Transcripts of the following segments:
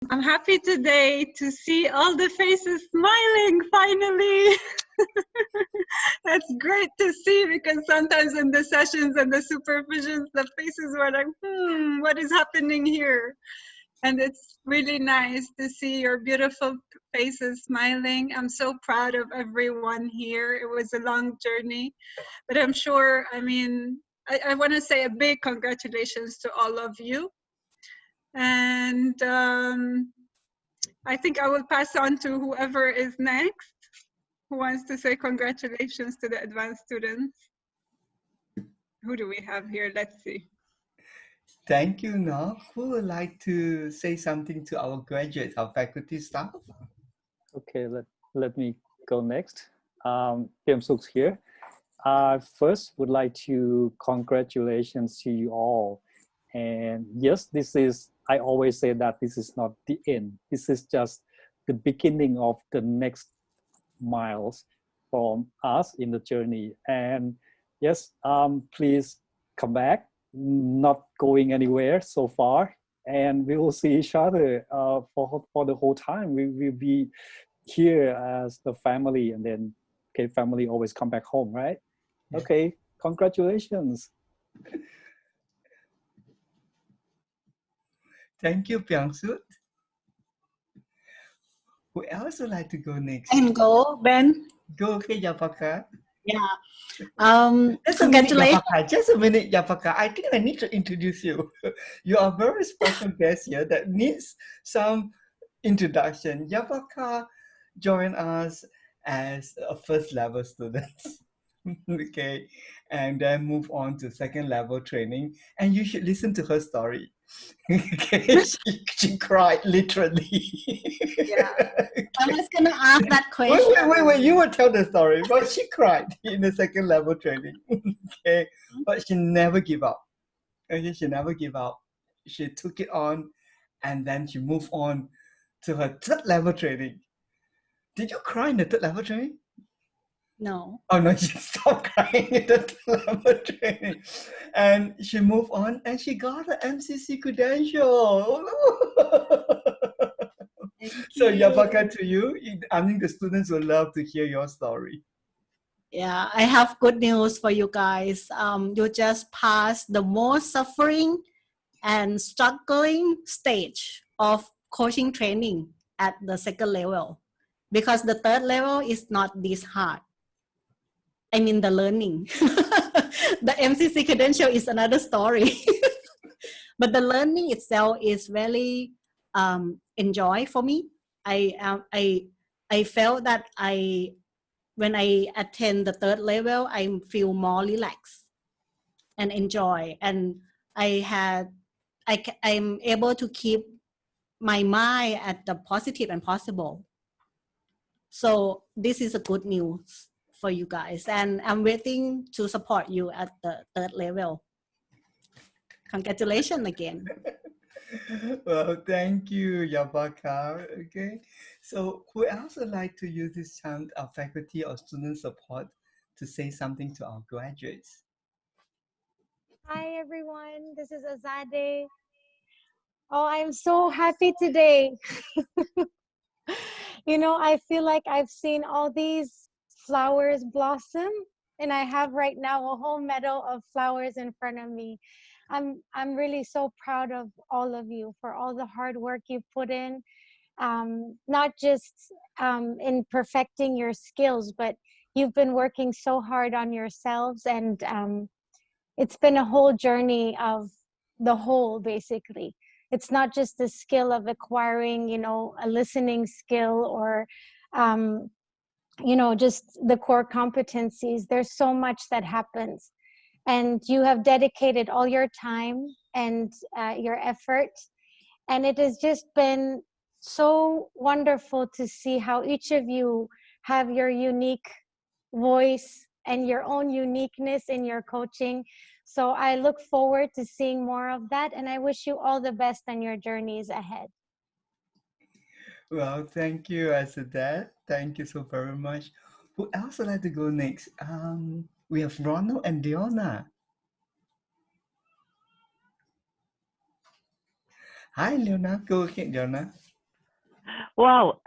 I'm happy today to see all the faces smiling finally. That's great to see, because sometimes in the sessions and the supervisions, the faces were like, what is happening here? And it's really nice to see your beautiful faces smiling. I'm so proud of everyone here. It was a long journey, but I'm sure, I want to say a big congratulations to all of you. And I think I will pass on to whoever is next, who wants to say congratulations to the advanced students. Who do we have here? Let's see. Thank you, Noh. Who would like to say something to our graduates, our faculty staff? Okay, let me go next. Kim Suk's here. First, would like to congratulations to you all. And yes, I always say that this is not the end. This is just the beginning of the next miles from us in the journey. And yes, please come back, not going anywhere so far. And we will see each other for the whole time. We will be here as the family, and then, okay, family always come back home, right? Okay, congratulations. Thank you, Pyang-sut. Who else would like to go next? And go, Ben. Go, okay, Yapaka. Yeah. Congratulations. Just a minute, Yapaka. I think I need to introduce you. You are a very special guest here that needs some introduction. Yapaka joined us as a first level student. Okay, and then move on to second level training, and you should listen to her story. Okay, she cried literally. Yeah, I was gonna ask that question. Wait, you will tell the story, but she cried in the second level training. Okay, but she never give up. Okay, she never give up. She took it on, and then she moved on to her third level training. Did you cry in the third level training? No. Oh no, she stopped crying in the third level training. And she moved on and she got an MCC credential. So Yapaka, to you, I think the students will love to hear your story. Yeah, I have good news for you guys. You just passed the most suffering and struggling stage of coaching training at the second level, because the third level is not this hard. I mean, the learning. The MCC credential is another story. But the learning itself is really enjoy for me. I felt that when I attend the third level, I feel more relaxed and enjoy. And I'm able to keep my mind at the positive and possible. So this is a good news for you guys, and I'm waiting to support you at the third level. Congratulations again. Well, thank you, Yapaka. Okay, so who else would like to use this chance of faculty or student support to say something to our graduates? Hi everyone, this is Azadeh. Oh, I'm so happy today. You know, I feel like I've seen all these flowers blossom, and I have right now a whole meadow of flowers in front of me. I'm really so proud of all of you for all the hard work you put in, not just in perfecting your skills, but you've been working so hard on yourselves, and it's been a whole journey of the whole, basically. It's not just the skill of acquiring, you know, a listening skill or, you know, just the core competencies. There's so much that happens. And you have dedicated all your time and your effort. And it has just been so wonderful to see how each of you have your unique voice and your own uniqueness in your coaching. So I look forward to seeing more of that, and I wish you all the best on your journeys ahead. Well, thank you, Azadeh. Thank you so very much. Who else would like to go next? We have Ronald and Diona. Hi, Leona. Go ahead, Diona. Wow.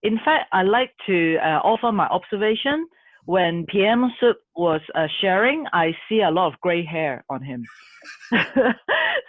In fact, I like to offer my observation. When PM Suk was sharing, I see a lot of gray hair on him.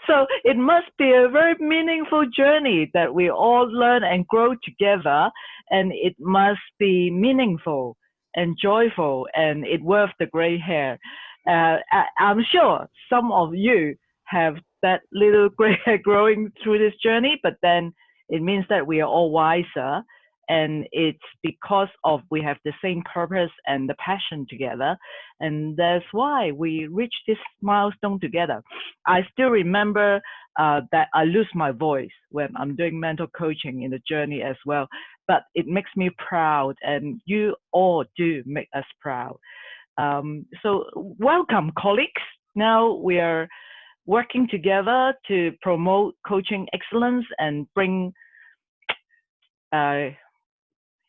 So it must be a very meaningful journey that we all learn and grow together, and it must be meaningful and joyful, and it worth the gray hair. I'm sure some of you have that little gray hair growing through this journey, but then it means that we are all wiser, and it's because of we have the same purpose and the passion together, and that's why we reach this milestone together. I still remember that I lose my voice when I'm doing mental coaching in the journey as well, but it makes me proud, and you all do make us proud. So welcome, colleagues. Now we are working together to promote coaching excellence and bring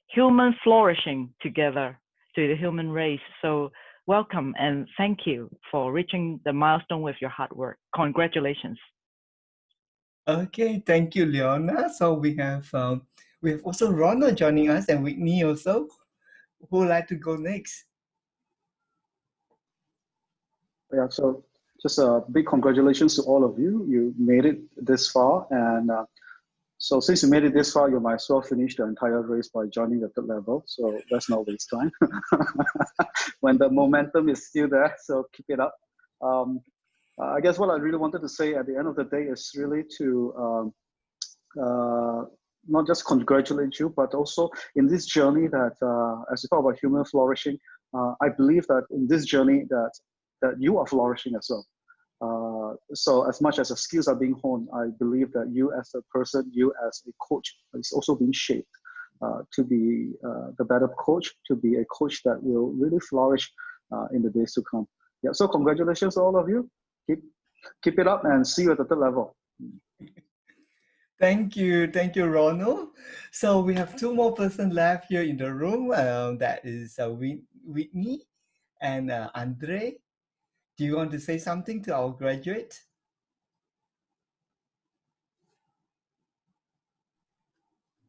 human flourishing together to the human race. So welcome and thank you for reaching the milestone with your hard work. Congratulations. Okay, thank you, Leona. So we have also Ronald joining us and Whitney also. Who would like to go next? Yeah, so just a big congratulations to all of you. You made it this far, and so since you made it this far, you might as well finish the entire race by joining the third level. So let's not waste time when the momentum is still there. So keep it up. I guess what I really wanted to say at the end of the day is really to not just congratulate you, but also in this journey that as you talk about human flourishing, I believe that in this journey that you are flourishing as well. So as much as the skills are being honed, I believe that you as a person, you as a coach is also being shaped to be the better coach, to be a coach that will really flourish in the days to come. Yeah, so congratulations to all of you. Keep it up and see you at the third level. Thank you, Ronald. So we have two more persons left here in the room. That is Whitney and Andre. Do you want to say something to our graduate?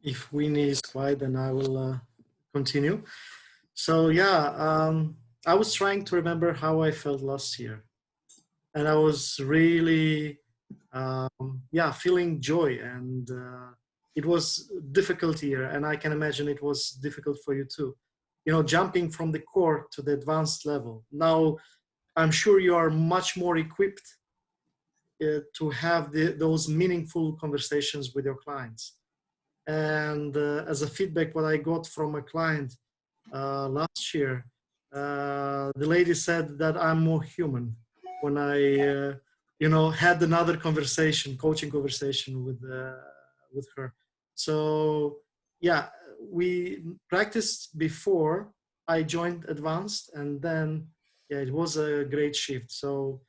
If Winnie is quiet, then I will continue. So yeah, I was trying to remember how I felt last year. And I was really, feeling joy. And it was difficult year. And I can imagine it was difficult for you too. You know, jumping from the core to the advanced level. Now, I'm sure you are much more equipped to have those meaningful conversations with your clients. And as a feedback, what I got from a client last year, the lady said that I'm more human when I, had another conversation, coaching conversation with her. So yeah, we practiced before I joined Advanced, and then yeah, it was a great shift. So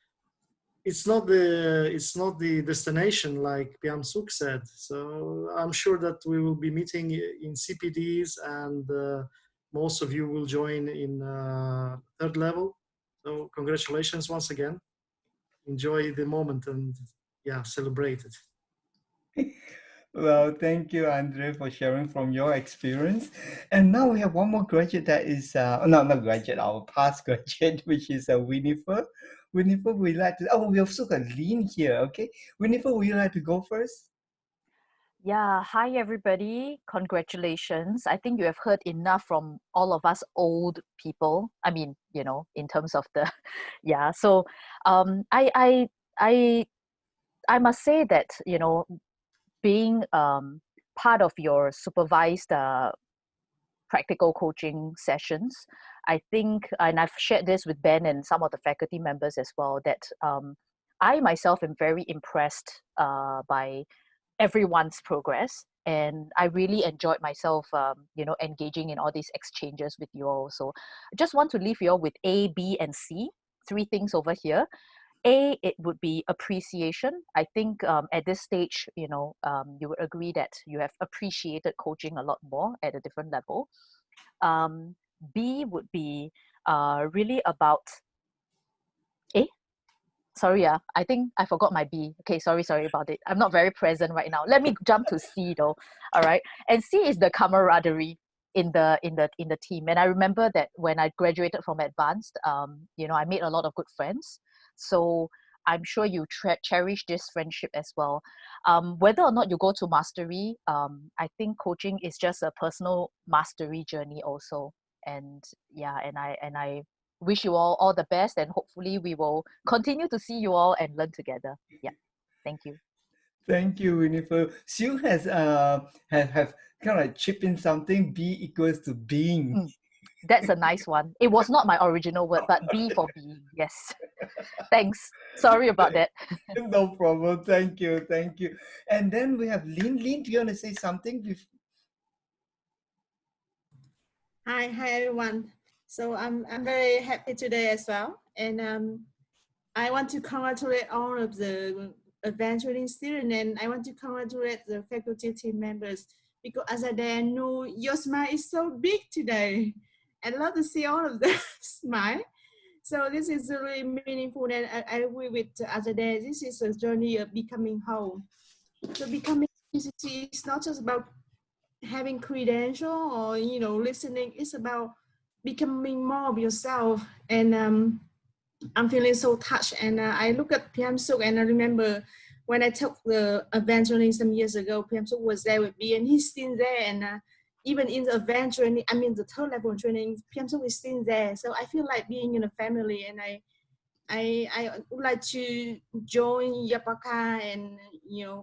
it's not the destination like Piam Suk said. So I'm sure that we will be meeting in CPDs, and most of you will join in third level. So congratulations once again. Enjoy the moment and yeah, celebrate it. Well, thank you, Andre, for sharing from your experience. And now we have one more graduate that is, not graduate, our past graduate, which is Winifred. Winifred, would you like to, we also got Lynn here, okay? Winifred, would you like to go first? Yeah, hi everybody. Congratulations. I think you have heard enough from all of us old people. I mean, in terms of the, yeah. So I must say that, being part of your supervised practical coaching sessions, I think, and I've shared this with Ben and some of the faculty members as well, that I myself am very impressed by everyone's progress, and I really enjoyed myself engaging in all these exchanges with you all. So I just want to leave you all with A, B, and C, 3 things over here. A, it would be appreciation. I think at this stage, you would agree that you have appreciated coaching a lot more at a different level. B would be really about sorry, I think I forgot my B. Okay, sorry about it. I'm not very present right now. Let me jump to C though. All right. And C is the camaraderie in the team. And I remember that when I graduated from advanced, I made a lot of good friends. So I'm sure you cherish this friendship as well. Whether or not you go to mastery, I think coaching is just a personal mastery journey also. And I wish you all the best, and hopefully we will continue to see you all and learn together. Yeah, thank you. Thank you, Winifred. Sue has have kind of like chipped in something. B equals to being. That's a nice one. It was not my original word, but B for being. Yes. Thanks. Sorry about that. No problem. Thank you. And then we have Lynn. Lynn, do you want to say something? Hi everyone. So I'm very happy today as well, and I want to congratulate all of the advanced training students, and I want to congratulate the faculty team members, because as I know your smile is so big today. I love to see all of them smile. So this is really meaningful, and I agree with Azadeh. This is a journey of becoming whole. So becoming PCT is not just about having credential or listening. It's about becoming more of yourself. And I'm feeling so touched. And I look at PM Suk, and I remember when I took the advanced training some years ago, PM Suk was there with me, and he's still there. And even in the advanced training, I mean the third level training, PM Suk is still there. So I feel like being in a family, and I would like to join Yapaka, and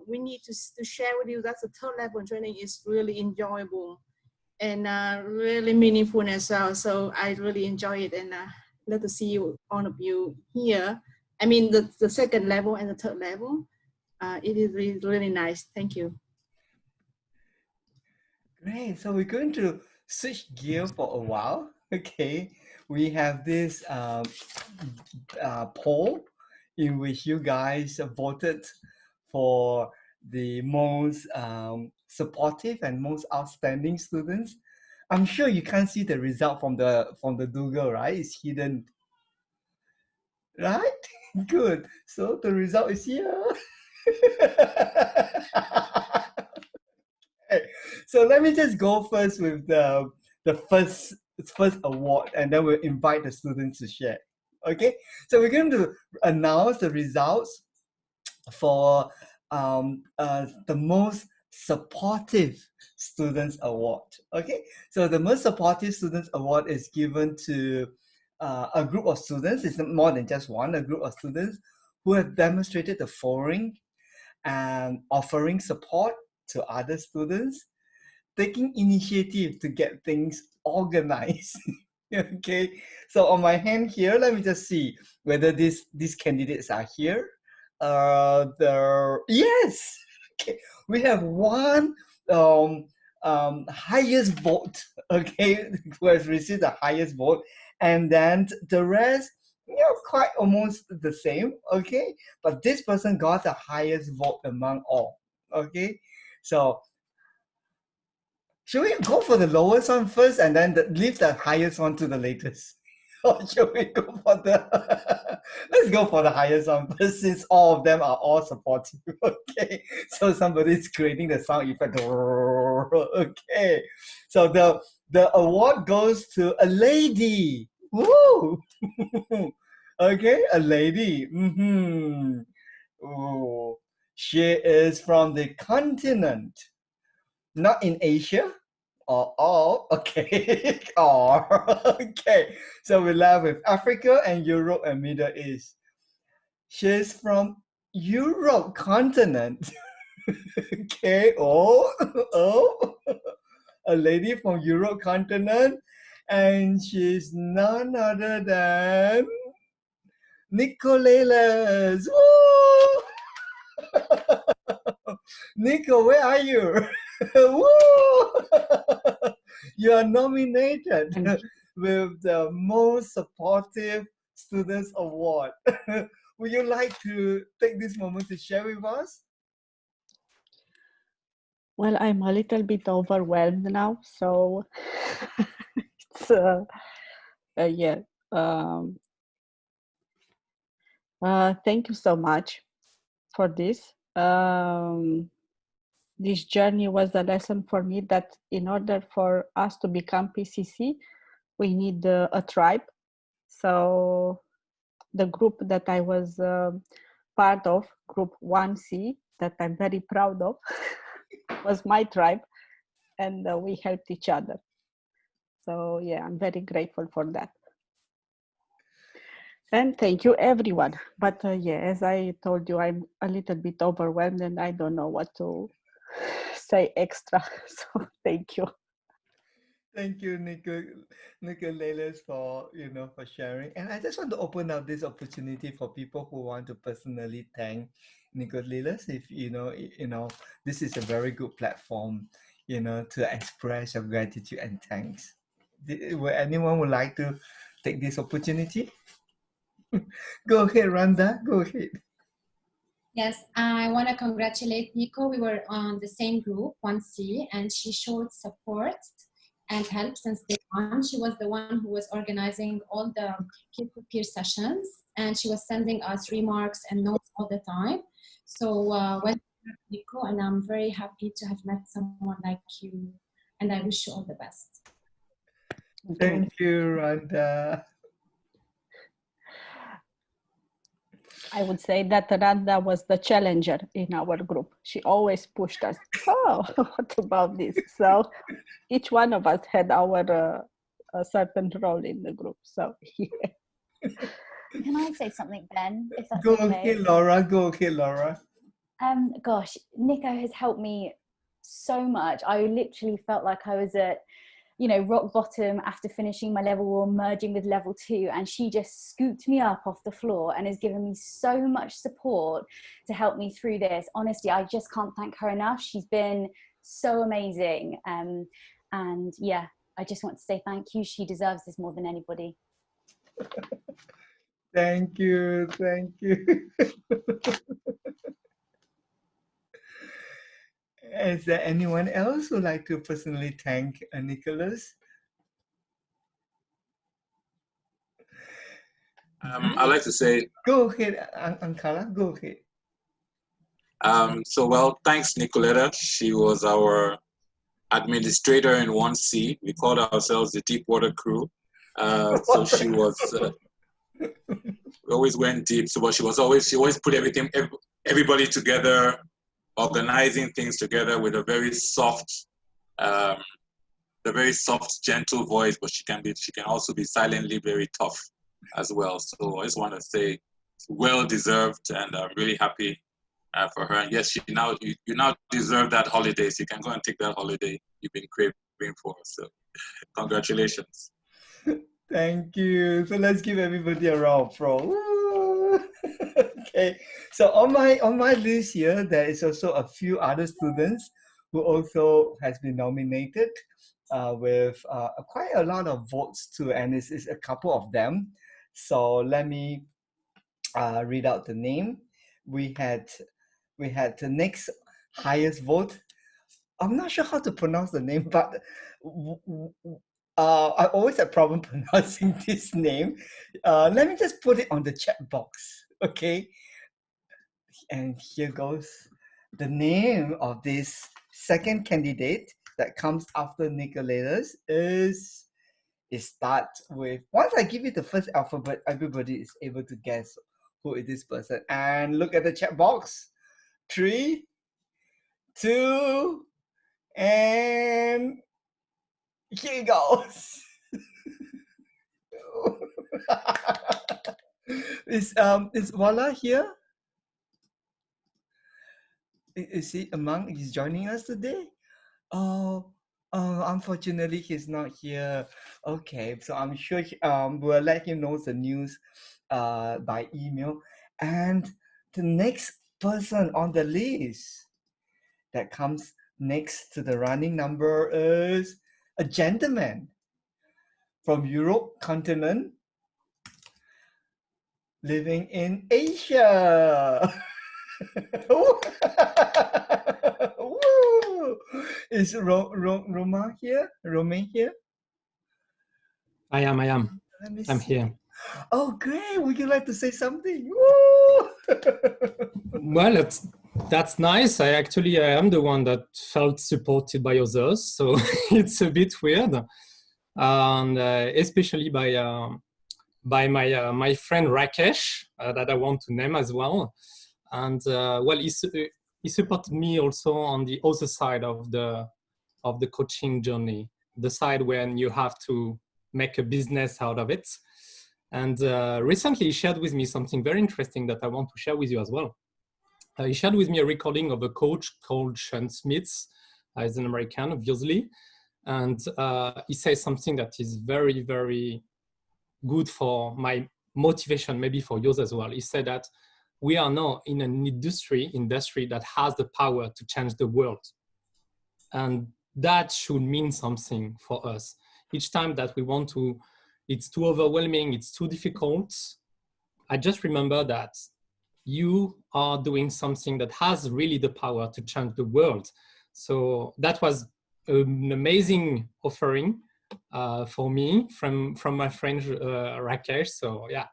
we need to share with you that the third level training is really enjoyable and really meaningful as well. So I really enjoy it, and love to see you, all of you here. I mean the second level and the third level. It is really, really nice. Thank you. Great. So we're going to switch gear for a while. Okay. We have this poll in which you guys voted for the most supportive and most outstanding students. I'm sure you can't see the result from the Google, right? It's hidden, right? Good. So the result is here. Okay. So let me just go first with the first award, and then we'll invite the students to share. Okay, so we're going to announce the results for the most supportive students award. Okay, so the most supportive students award is given to a group of students. It's more than just one. A group of students who have demonstrated the following: and offering support to other students, taking initiative to get things organized. Okay, so on my hand here, let me just see whether these candidates are here. Yes. Okay, we have one highest vote. Okay, who has received the highest vote, and then the rest, quite almost the same. Okay, but this person got the highest vote among all. Okay, so should we go for the lowest one first and then leave the highest one to the latest? Or should we go for let's go for the highest one first, since all of them are all supportive. Okay, so somebody's creating the sound effect. Okay, so the award goes to a lady. Woo! Okay, a lady. Ooh. She is from the continent, not in Asia. Okay. Okay. So we left with Africa and Europe and Middle East. She's from Europe continent. Okay. A lady from Europe continent, and she's none other than Nicolelas. Woo! Nico, where are you? Woo! You are nominated with the Most Supportive Students Award. Would you like to take this moment to share with us? Well, I'm a little bit overwhelmed now, so it's yeah. Thank you so much for this. This journey was a lesson for me that in order for us to become PCC, we need a tribe. So the group that I was part of, Group 1C, that I'm very proud of, was my tribe, and we helped each other. So yeah, I'm very grateful for that. And thank you, everyone. But yeah, as I told you, I'm a little bit overwhelmed and I don't know what to say extra. So thank you. Thank you, Nicolelis, for for sharing. And I just want to open up this opportunity for people who want to personally thank Nicolelis. If this is a very good platform, to express your gratitude and thanks. Will anyone would like to take this opportunity? Go ahead, Randa. Go ahead. Yes, I want to congratulate Nico. We were on the same group, 1C, and she showed support and help since day one. She was the one who was organizing all the peer-to-peer sessions, and she was sending us remarks and notes all the time. So welcome, Nico, and I'm very happy to have met someone like you, and I wish you all the best. Thank you, Randa. I would say that Randa was the challenger in our group. She always pushed us. Oh, what about this? So each one of us had our a certain role in the group. So yeah. Can I say something, Ben? If that's Go okay. ahead, Laura. Go ahead, Laura. Gosh, Nico has helped me so much. I literally felt like I was at, rock bottom after finishing my level 1, merging with level 2, and she just scooped me up off the floor and has given me so much support to help me through this. Honestly, I just can't thank her enough. She's been so amazing. And yeah, I just want to say thank you. She deserves this more than anybody. Thank you. Thank you. Is there anyone else who would like to personally thank Nicholas? I'd like to say... Go ahead, Ankala, go ahead. Thanks, Nicoletta. She was our administrator in 1C. We called ourselves the Deepwater Crew. So she was... we always went deep. So, but she always put everybody together, organizing things together with a very soft, gentle voice. But she can also be silently very tough as well. So I just want to say, well deserved, and I'm really happy for her. And yes, you now deserve that holiday. So you can go and take that holiday you've been craving for. So congratulations. Thank you. So let's give everybody a round of applause. Okay. So on my list here, there is also a few other students who also has been nominated with quite a lot of votes too, and it's a couple of them. So let me read out the name. We had the next highest vote. I'm not sure how to pronounce the name, but I always have problem pronouncing this name. Let me just put it on the chat box, okay? And here goes. The name of this second candidate that comes after Nicolelis is, it starts with, once I give you the first alphabet, everybody is able to guess who is this person. And look at the chat box. 3, 2, and here it goes. Is Wala here? Is he joining us today? Oh, unfortunately he's not here. Okay, so I'm sure we'll let him know the news by email. And the next person on the list that comes next to the running number is a gentleman from Europe continent living in Asia. Is Romain here? I am. I'm here. Oh, great. Would you like to say something? Woo! Well, that's nice. I am the one that felt supported by others, so it's a bit weird, and especially by my friend Rakesh, that I want to name as well. And well, he supported me also on the other side of the coaching journey, the side when you have to make a business out of it. And recently he shared with me something very interesting that I want to share with you as well. He shared with me a recording of a coach called Sean Smith. He's an American, obviously. And he says something that is very, very good for my motivation, maybe for yours as well. He said that we are now in an industry that has the power to change the world. And that should mean something for us. Each time that we want to, it's too overwhelming, it's too difficult, I just remember that you are doing something that has really the power to change the world. So that was an amazing offering for me from my friend Rakesh. So yeah,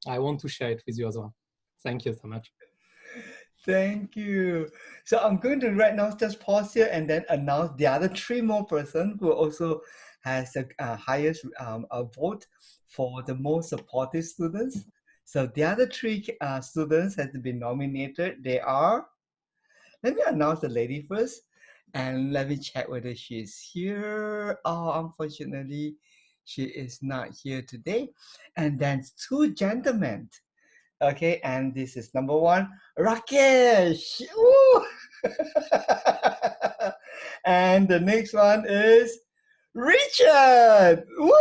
I want to share it with you as well. Thank you so much. Thank you. So I'm going to right now just pause here and then announce the other 3 more person who also has a highest a vote for the most supportive students. So the other 3 students has been nominated. They are, let me announce the lady first and let me check whether she's here. Oh, unfortunately, she is not here today. And then 2 gentlemen. Okay, and this is number 1, Rakesh. Woo! And the next one is Richard. Woo!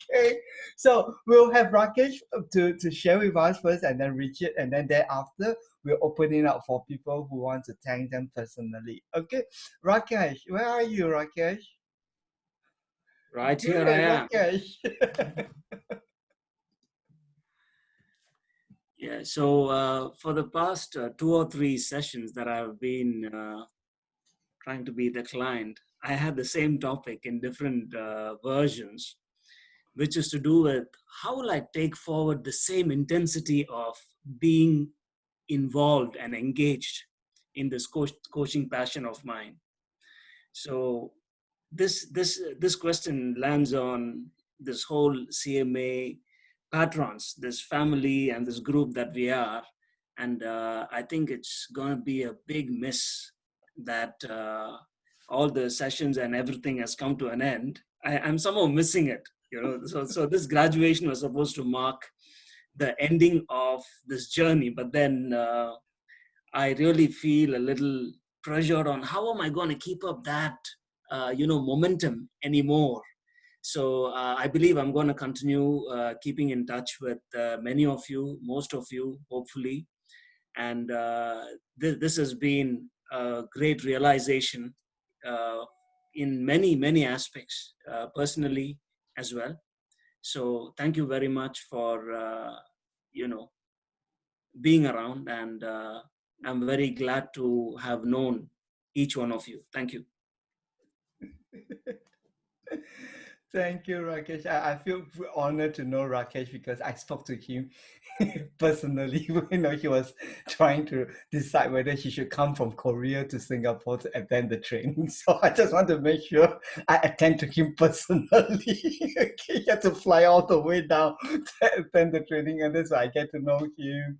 Okay, so we'll have Rakesh to share with us first, and then Richard, and then thereafter we'll open it up for people who want to thank them personally. Okay, Rakesh, where are you, Rakesh? Right here I am. Rakesh. Yeah, so for the past 2 or 3 sessions that I've been trying to be the client, I had the same topic in different versions, which is to do with how will I take forward the same intensity of being involved and engaged in this coaching passion of mine. So this question lands on this whole CMA patrons, this family and this group that we are. And I think it's going to be a big miss that all the sessions and everything has come to an end. I'm somehow missing it, you know. So this graduation was supposed to mark the ending of this journey, but then I really feel a little pressure on how am I going to keep up that momentum anymore. So I believe I'm going to continue keeping in touch with many of you, most of you, hopefully. And this has been a great realization in many, many aspects, personally as well. So thank you very much for, being around. And I'm very glad to have known each one of you. Thank you. Thank you, Rakesh. I feel honored to know Rakesh because I spoke to him personally. He was trying to decide whether he should come from Korea to Singapore to attend the training. So I just want to make sure I attend to him personally. Okay, he had to fly all the way down to attend the training, and that's why I get to know him.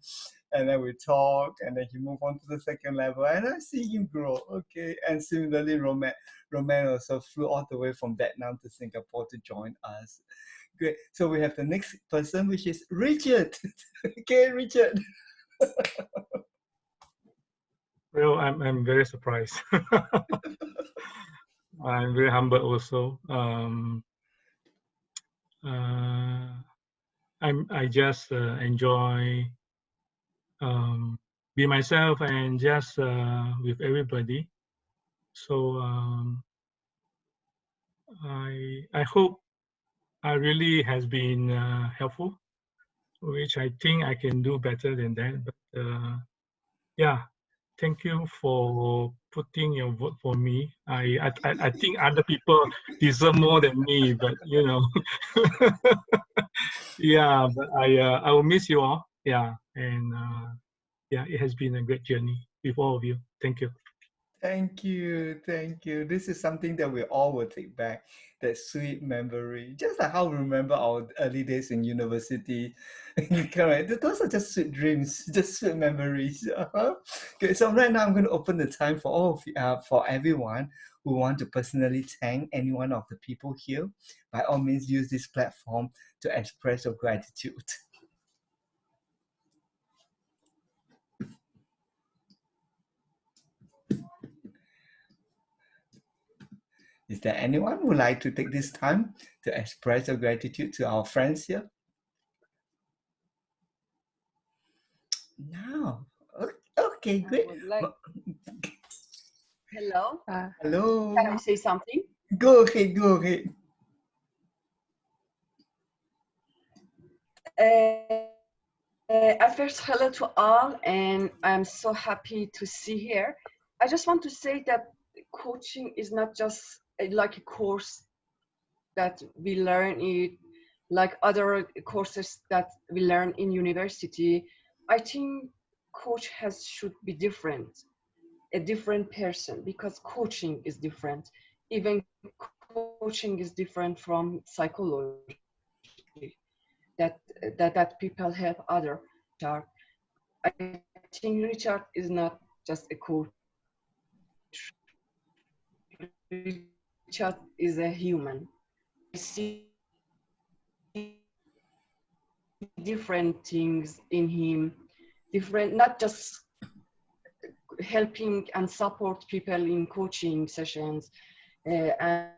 And then we talk, and then he moved on to the second level, and I see him grow. Okay, and similarly, Roman also flew all the way from Vietnam to Singapore to join us. Great. So we have the next person, which is Richard. Okay, Richard. Well, I'm very surprised. I'm very humble also. I just enjoy be myself and just with everybody. So I hope I really has been helpful, which I think I can do better than that. But yeah, thank you for putting your vote for me. I think other people deserve more than me, but you know, yeah. But I will miss you all. Yeah, and yeah, it has been a great journey with all of you. Thank you. Thank you, thank you. This is something that we all will take back, that sweet memory. Just like how we remember our early days in university. Correct. Those are just sweet dreams, just sweet memories. Okay, so right now I'm going to open the time for all of you, for everyone who want to personally thank any one of the people here. By all means, use this platform to express your gratitude. Is there anyone who would like to take this time to express your gratitude to our friends here? No. Okay, great. Hello. Hello. Can I say something? Go ahead, go ahead. First, hello to all, and I'm so happy to see here. I just want to say that coaching is not just like a course that we learn it, like other courses that we learn in university. I think coach should be different, a different person, because coaching is different. Even coaching is different from psychology. That people help other. I think Richard is not just a coach. Richard is a human. I see different things in him, different, not just helping and support people in coaching sessions, and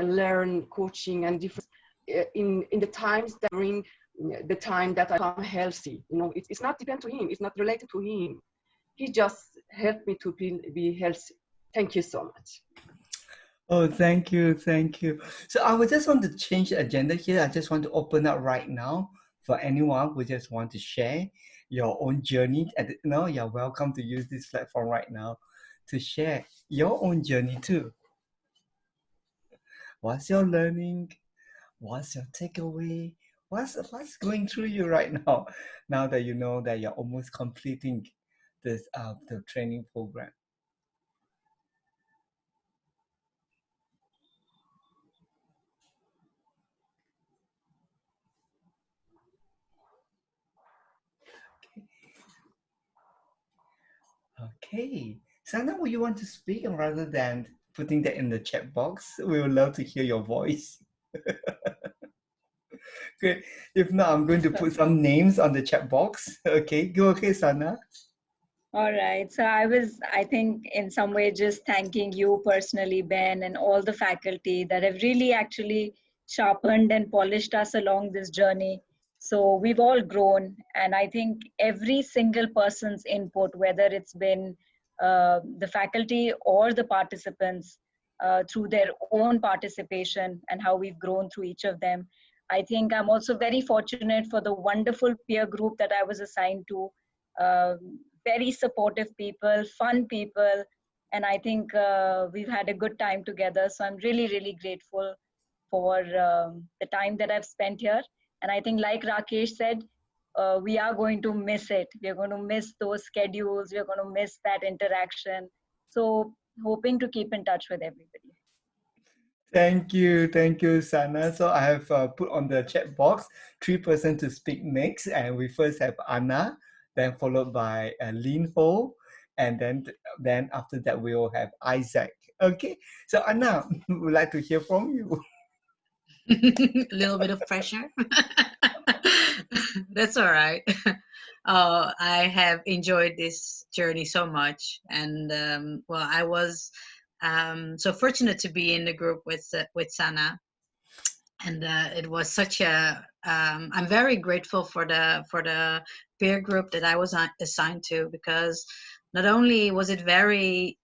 learn coaching and different in the times that bring the time that I become healthy. You know, it's not dependent to him. It's not related to him. He just helped me to be healthy. Thank you so much. Oh, thank you, thank you. So I would just want to change the agenda here. I just want to open up right now for anyone who just want to share your own journey. And you're welcome to use this platform right now to share your own journey too. What's your learning? What's your takeaway? What's going through you right now? Now that you know that you're almost completing this the training program. Okay, Sana, would you want to speak rather than putting that in the chat box? We would love to hear your voice. Okay, if not, I'm going to put some names on the chat box. Okay, go ahead, Sana. All right. So I think in some way just thanking you personally, Ben, and all the faculty that have really actually sharpened and polished us along this journey. So we've all grown, and I think every single person's input, whether it's been the faculty or the participants, through their own participation and how we've grown through each of them. I think I'm also very fortunate for the wonderful peer group that I was assigned to. Very supportive people, fun people, and I think we've had a good time together. So I'm really, really grateful for the time that I've spent here. And I think like Rakesh said, we are going to miss it. We're going to miss those schedules. We're going to miss that interaction. So hoping to keep in touch with everybody. Thank you, Sana. So I have put on the chat box 3 persons to speak next, and we first have Anna, then followed by Lin Ho, and then after that we will have Isaac. Okay, so Anna, we would like to hear from you. A little bit of pressure. That's all right. I have enjoyed this journey so much, and well, I was so fortunate to be in the group with Sana, and it was such a. I'm very grateful for the peer group that I was assigned to, because not only was it very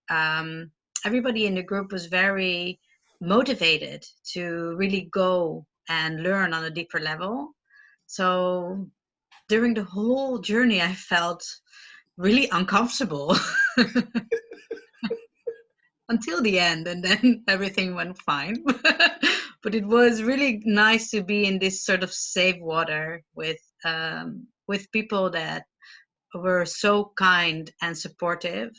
everybody in the group was very motivated to really go and learn on a deeper level, So during the whole journey, I felt really uncomfortable until the end, and then everything went fine. But it was really nice to be in this sort of safe water with people that were so kind and supportive.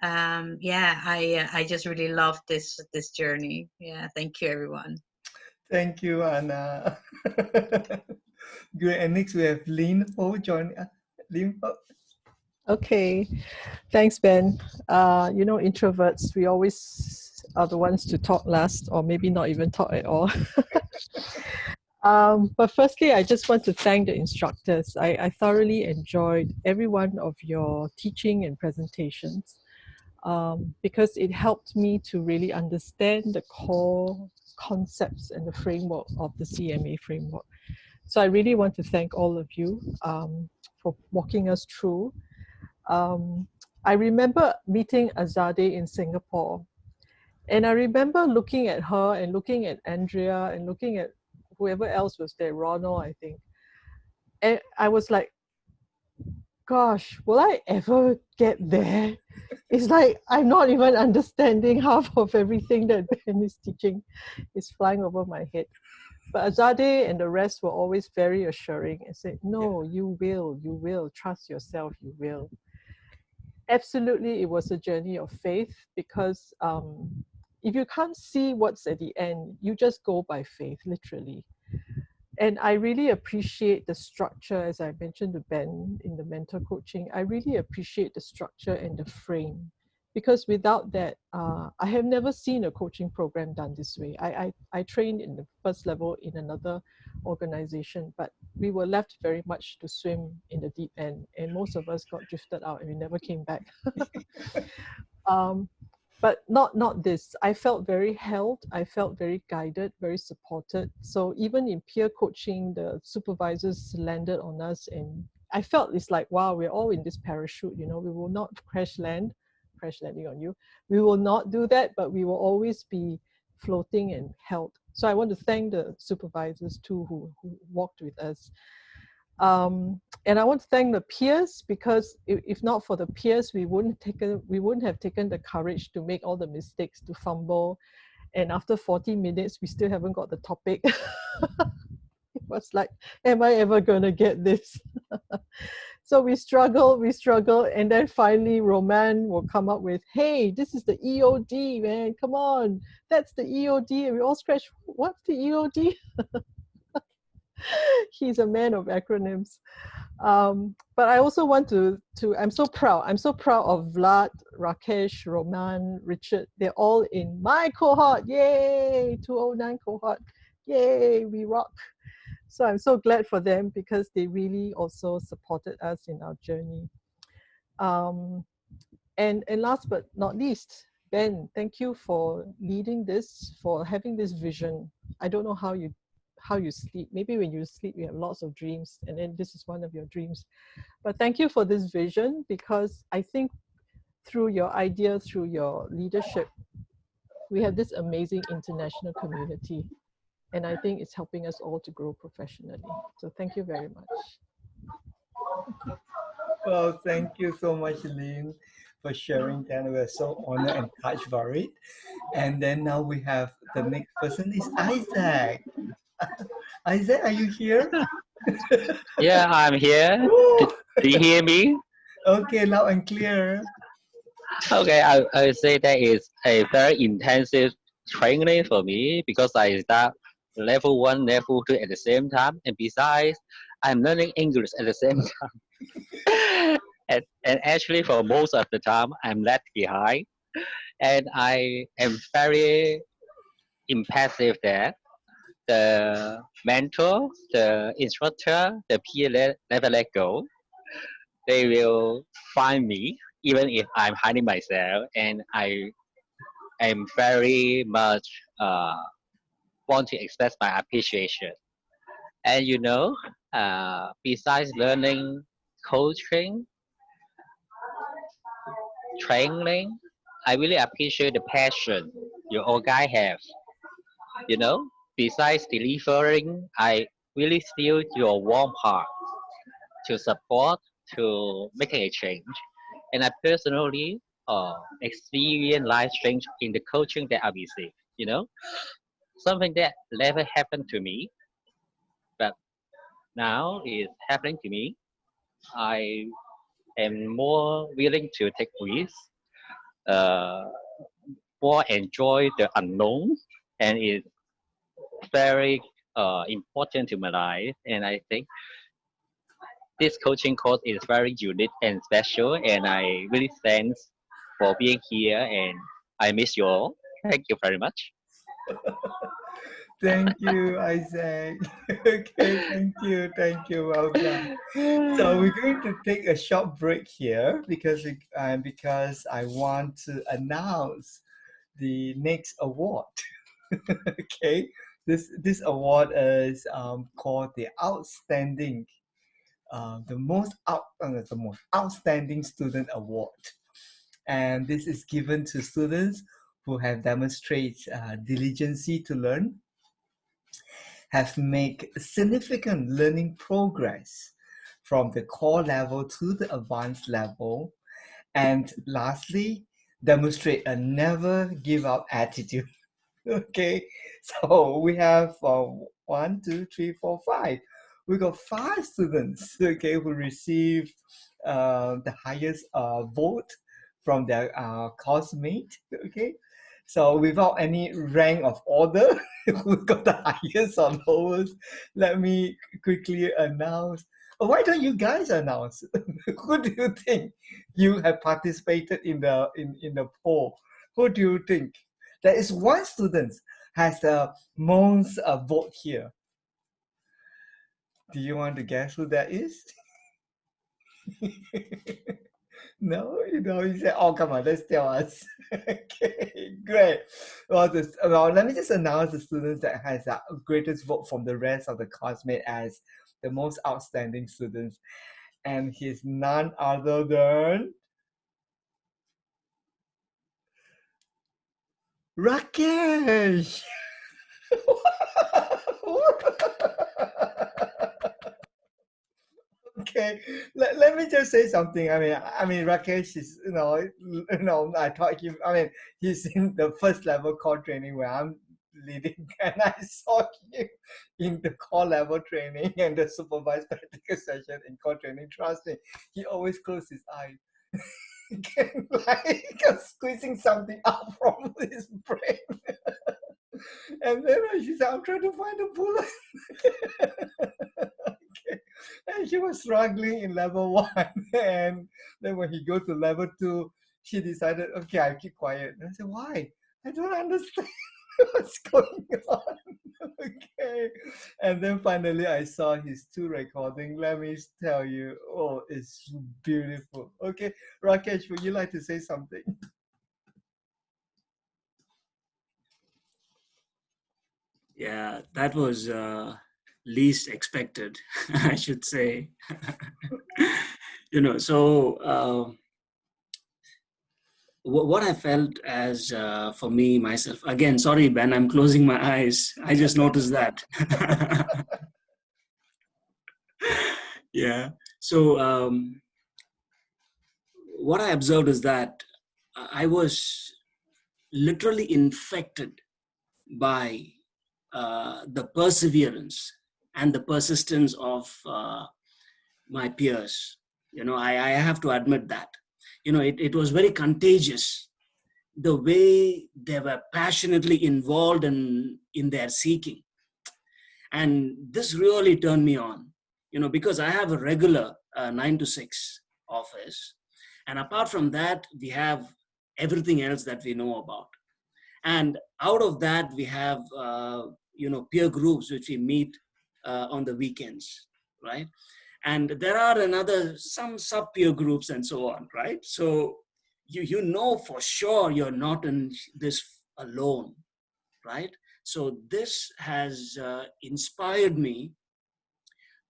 Yeah, I just really loved this journey. Yeah, thank you, everyone. Thank you, Anna. Good. And next we have Lin Ho joining us. Lin Ho. Okay, thanks, Ben. You know, introverts, we always are the ones to talk last, or maybe not even talk at all. But firstly, I just want to thank the instructors. I thoroughly enjoyed every one of your teaching and presentations because it helped me to really understand the core concepts and the framework of the CMA framework. So I really want to thank all of you for walking us through. I remember meeting Azadeh in Singapore, and I remember looking at her and looking at Andrea and looking at whoever else was there, Ronald, I think. And I was like, gosh, will I ever get there? It's like I'm not even understanding half of everything that Ben is teaching. It's flying over my head. But Azadeh and the rest were always very assuring and said, no, you will, trust yourself, you will. Absolutely, it was a journey of faith because if you can't see what's at the end, you just go by faith, literally. And I really appreciate the structure, as I mentioned to Ben in the mentor coaching, I really appreciate the structure and the frame. Because without that, I have never seen a coaching program done this way. I trained in the first level in another organization, but we were left very much to swim in the deep end, and most of us got drifted out and we never came back. But not this. I felt very held. I felt very guided, very supported. So even in peer coaching, the supervisors landed on us, and I felt it's like, wow, we're all in this parachute. You know, we will not crash landing on you. We will not do that, but we will always be floating and held. So I want to thank the supervisors too who walked with us. And I want to thank the peers, because if not for the peers, we wouldn't have taken the courage to make all the mistakes, to fumble. And after 40 minutes, we still haven't got the topic. It was like, am I ever going to get this? So we struggle, and then finally Roman will come up with, hey, this is the EOD, man, come on, that's the EOD. And we all scratch, what's the EOD? He's a man of acronyms. But I also want to I'm so proud of Vlad, Rakesh, Roman, Richard. They're all in my cohort. Yay, 209 cohort. Yay, we rock. So I'm so glad for them, because they really also supported us in our journey. And last but not least, Ben, thank you for leading this, for having this vision. I don't know how you sleep. Maybe when you sleep, you have lots of dreams, and then this is one of your dreams. But thank you for this vision, because I think through your idea, through your leadership, we have this amazing international community. And I think it's helping us all to grow professionally. So thank you very much. Well, thank you so much, Lynn, for sharing that. We're so honored and touched by it. And then now we have the next person is Isaac. Isaac, are you here? Yeah, I'm here. Do you hear me? Okay, loud and clear. Okay, I say that is a very intensive training for me, because I start level 1, level 2 at the same time, and besides, I'm learning English at the same time. and actually, for most of the time, I'm left behind, and I am very impressive that the mentor, the instructor, the peer never let go. They will find me even if I'm hiding myself, and I am very much want to express my appreciation. And you know, besides learning coaching, training, I really appreciate the passion you all guys have. You know, besides delivering, I really feel your warm heart to support, to making a change. And I personally experience life change in the coaching that I received. You know, something that never happened to me, but now is happening to me. I am more willing to take risks, uh, more enjoy the unknown, and it's very important to my life. And I think this coaching course is very unique and special. And I really thanks for being here. And I miss you all. Thank you very much. Thank you, Isaac. Okay, thank you, well done. So we're going to take a short break here because I want to announce the next award. Okay, this award is called the the most outstanding student award, and this is given to students who have demonstrated diligence to learn, have made significant learning progress from the core level to the advanced level, and lastly, demonstrate a never give up attitude. Okay, so we have 1, 2, 3, 4, 5. We got 5 students, okay, who received the highest vote from their classmate. Okay, so without any rank of order, who got the highest or lowest, let me quickly announce. Why don't you guys announce? Who do you think you have participated in the poll? Who do you think? There is one student has the most vote here. Do you want to guess who that is? No, you say, oh, come on, let's tell us. Okay, great. Well, let me just announce the student that has the greatest vote from the rest of the classmates as the most outstanding students. And he's none other than Rakesh. Okay, let me just say something. I mean, Rakesh is, I taught him. I mean, he's in the first level core training where I'm leading, and I saw him in the core level training and the supervised practical session in core training. Trust me, he always closes his eyes. Like squeezing something out from his brain. And then she said, I'm trying to find a bullet. Okay. And she was struggling in level 1. And then when he goes to level 2, she decided, okay, I'll keep quiet. And I said, why? I don't understand what's going on. Okay. And then finally I saw his 2 recording. Let me tell you, oh, it's beautiful. Okay, Rakesh, would you like to say something? Yeah, that was least expected, I should say. So what I felt as for me, myself, again, sorry, Ben, I'm closing my eyes. I just noticed that. Yeah. So what I observed is that I was literally infected by the perseverance and the persistence of my peers. I have to admit that. It was very contagious, the way they were passionately involved in their seeking. And this really turned me on, because I have a regular 9 to 6 office. And apart from that, we have everything else that we know about. And out of that, we have, peer groups, which we meet on the weekends, right? And there are some sub-peer groups and so on, right? So you know for sure you're not in this alone, right? So this has inspired me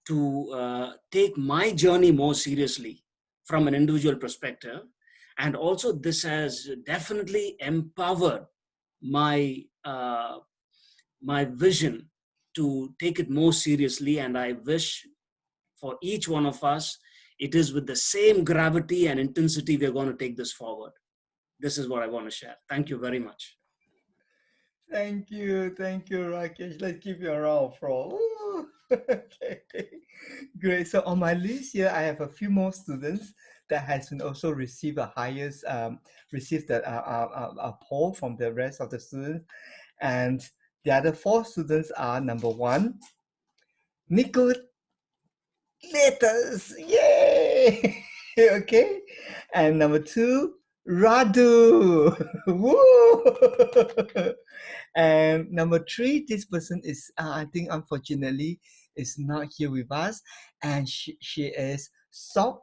to take my journey more seriously from an individual perspective. And also this has definitely empowered my my vision to take it more seriously, and I wish for each one of us, it is with the same gravity and intensity we're going to take this forward. This is what I want to share. Thank you very much. Thank you, Rakesh. Let's give you a round of applause. Okay, great. So on my list here, I have a few more students that has been also received a highest received a poll from the rest of the students, and the other 4 students are: number 1, Nicoletas, yay! Okay, and number 2, Radu. Woo! And number 3, this person is, I think, unfortunately, is not here with us, and she is Sok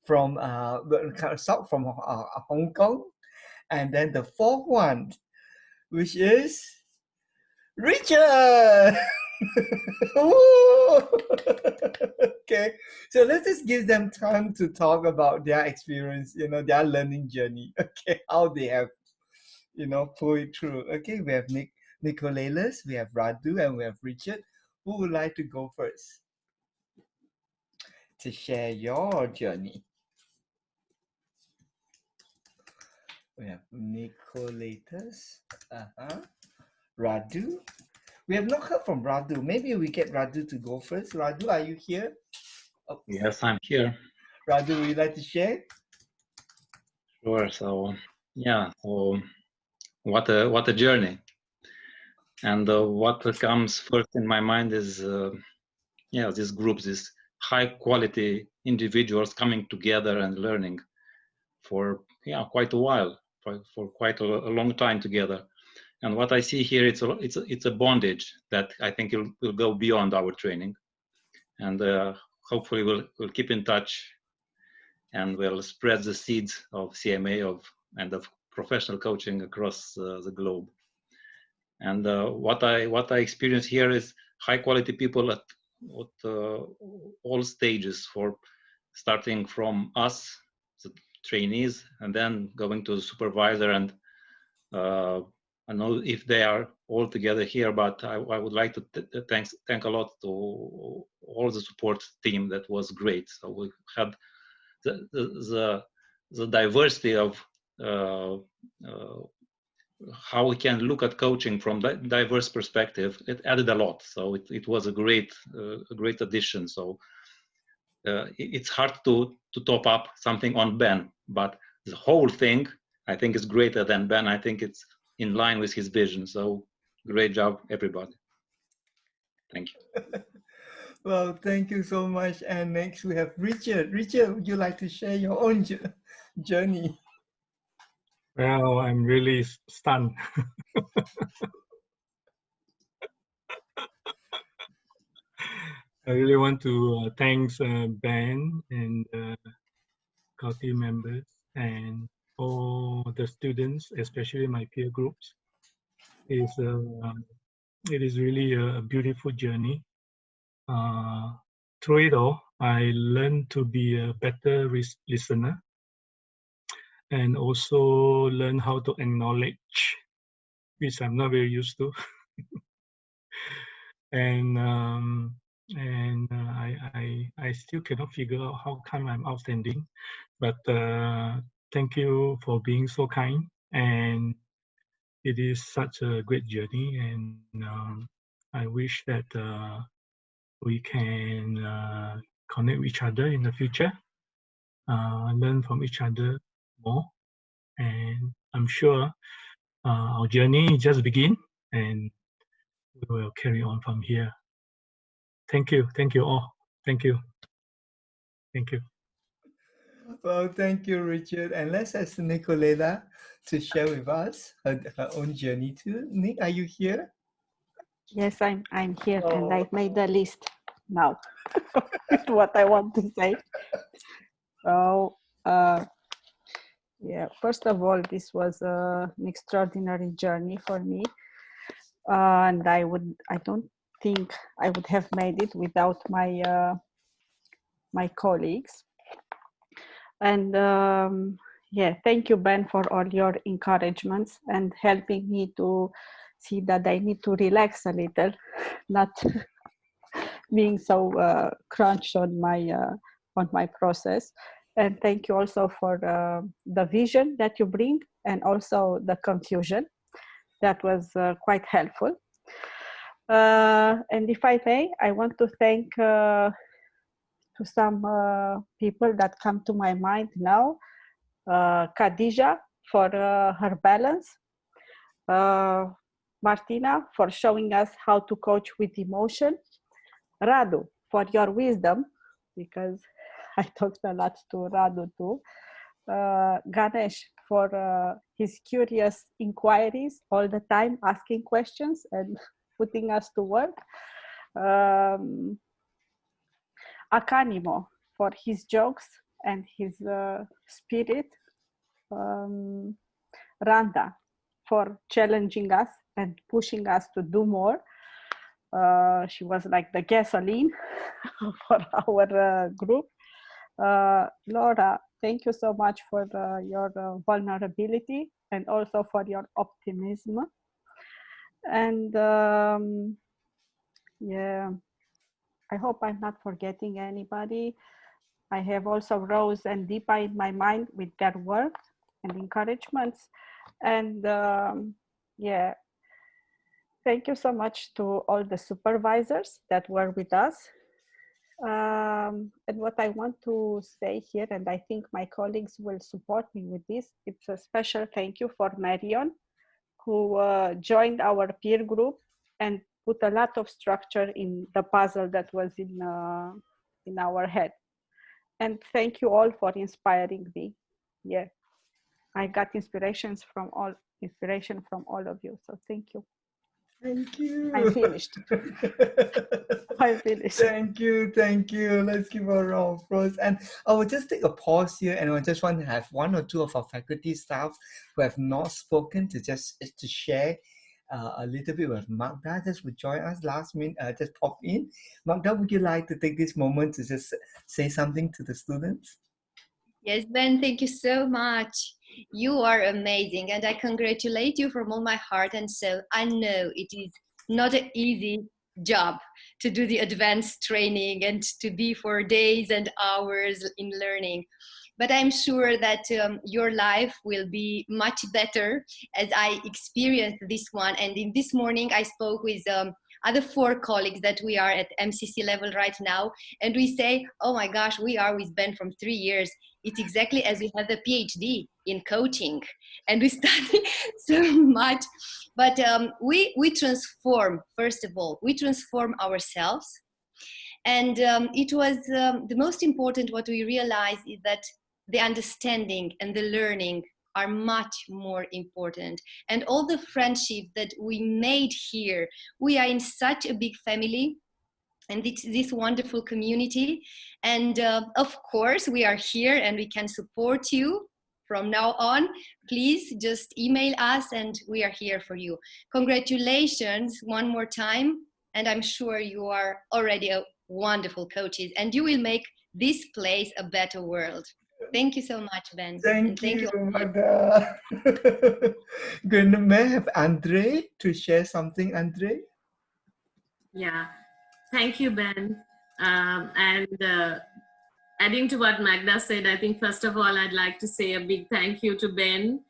from Sok from Hong Kong. And then the 4th one, which is Richard. Okay, so let's just give them time to talk about their experience, their learning journey. Okay, how they have, pulled it through. Okay, we have Nicolelas, we have Radu, and we have Richard. Who would like to go first to share your journey? We have Nicoletas, Radu. We have not heard from Radu. Maybe we get Radu to go first. Radu, are you here? Oh. Yes, I'm here. Radu, would you like to share? Sure. So, yeah. So, what a journey. And what comes first in my mind is, this group, these high-quality individuals coming together and learning for quite a while, for quite a long time together. And what I see here, it's a bondage that I think will go beyond our training, and hopefully we'll keep in touch, and we'll spread the seeds of CMA and of professional coaching across the globe. And what I experience here is high quality people at all stages, for starting from us, the trainees, and then going to the supervisor. And I know if they are all together here, but I would like to thank a lot to all the support team. That was great. So we had the diversity of how we can look at coaching from that diverse perspective. It added a lot. So it was a great addition. So it's hard to top up something on Ben, but the whole thing I think is greater than Ben. I think it's in line with his vision. So great job, everybody. Thank you. Well, thank you so much. And next we have Richard. Richard, would you like to share your own journey? Well, I'm really stunned. I really want to thank Ben and CAL team members and all the students, especially my peer groups. It is really a beautiful journey. Through it all, I learned to be a better listener, and also learn how to acknowledge, which I'm not very used to. and I still cannot figure out how come I'm outstanding. But thank you for being so kind, and it is such a great journey. And I wish that we can connect with each other in the future, learn from each other more, and I'm sure our journey just begin, and we will carry on from here. Thank you all. Thank you. Well, thank you, Richard. And let's ask Nicoleta to share with us her own journey too. Nick, are you here? Yes, I'm here, and I've made the list now. What I want to say. So, yeah, first of all, this was an extraordinary journey for me, and I don't think I would have made it without my my colleagues. And yeah, thank you, Ben, for all your encouragements and helping me to see that I need to relax a little, not being so crunched on my process. And thank you also for the vision that you bring, and also the confusion. That was quite helpful. And if I may, I want to thank to some people that come to my mind now. Khadija for her balance. Martina for showing us how to coach with emotion. Radu for your wisdom, because I talked a lot to Radu too. Ganesh for his curious inquiries all the time, asking questions and putting us to work. Akanimo for his jokes and his spirit. Randa for challenging us and pushing us to do more. She was like the gasoline for our group. Laura, thank you so much for your vulnerability and also for your optimism. And yeah, I hope I'm not forgetting anybody. I have also Rose and Deepa in my mind with their work and encouragements. And yeah, thank you so much to all the supervisors that were with us. And what I want to say here, and I think my colleagues will support me with this, it's a special thank you for Marion, who joined our peer group and put a lot of structure in the puzzle that was in our head. And thank you all for inspiring me. Yeah, I got inspiration from all of you. So thank you. Thank you. I'm finished. I'm finished. Thank you. Let's give a round of applause. And I will just take a pause here, and I just want to have one or two of our faculty staff who have not spoken to share a little bit with Magda. Just would join us last minute. Just pop in. Magda, would you like to take this moment to just say something to the students? Yes, Ben, thank you so much. You are amazing, and I congratulate you from all my heart and soul. I know it is not an easy job to do the advanced training and to be for days and hours in learning. But I'm sure that your life will be much better as I experienced this one. And in this morning, I spoke with other 4 colleagues that we are at MCC level right now. And we say, oh my gosh, we are with Ben from 3 years. It's exactly as we have a PhD in coaching. And we study so much. But we transform, first of all, we transform ourselves. And it was the most important what we realized is that the understanding and the learning are much more important. And all the friendship that we made here, we are in such a big family and this wonderful community. And of course, we are here and we can support you from now on. Please just email us and we are here for you. Congratulations one more time. And I'm sure you are already a wonderful coaches and you will make this place a better world. Thank you so much, Ben. Thank you, Magda. Good. May I have Andre to share something, Andre? Yeah, thank you, Ben. Adding to what Magda said, I think first of all, I'd like to say a big thank you to Ben.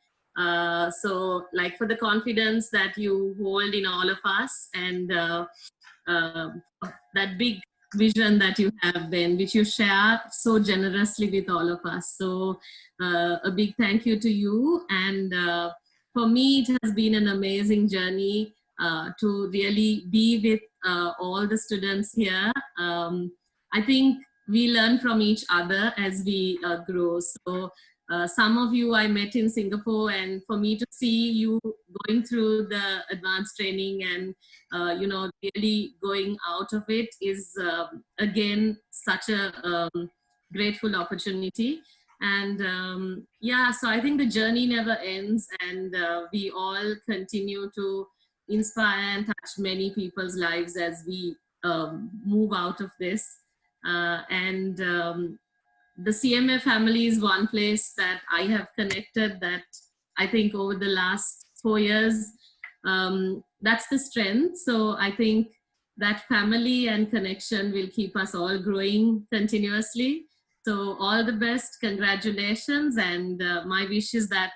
So like for the confidence that you hold in all of us and that big vision that you have, Ben, which you share so generously with all of us. So a big thank you to you. And for me, it has been an amazing journey to really be with all the students here. I think we learn from each other as we grow. So some of you I met in Singapore, and for me to see you going through the advanced training and you know, really going out of it is again such a grateful opportunity. And yeah, so I think the journey never ends, and we all continue to inspire and touch many people's lives as we move out of this. The CMA family is one place that I have connected that I think over the last 4 years, that's the strength. So I think that family and connection will keep us all growing continuously. So all the best, congratulations, and my wish is that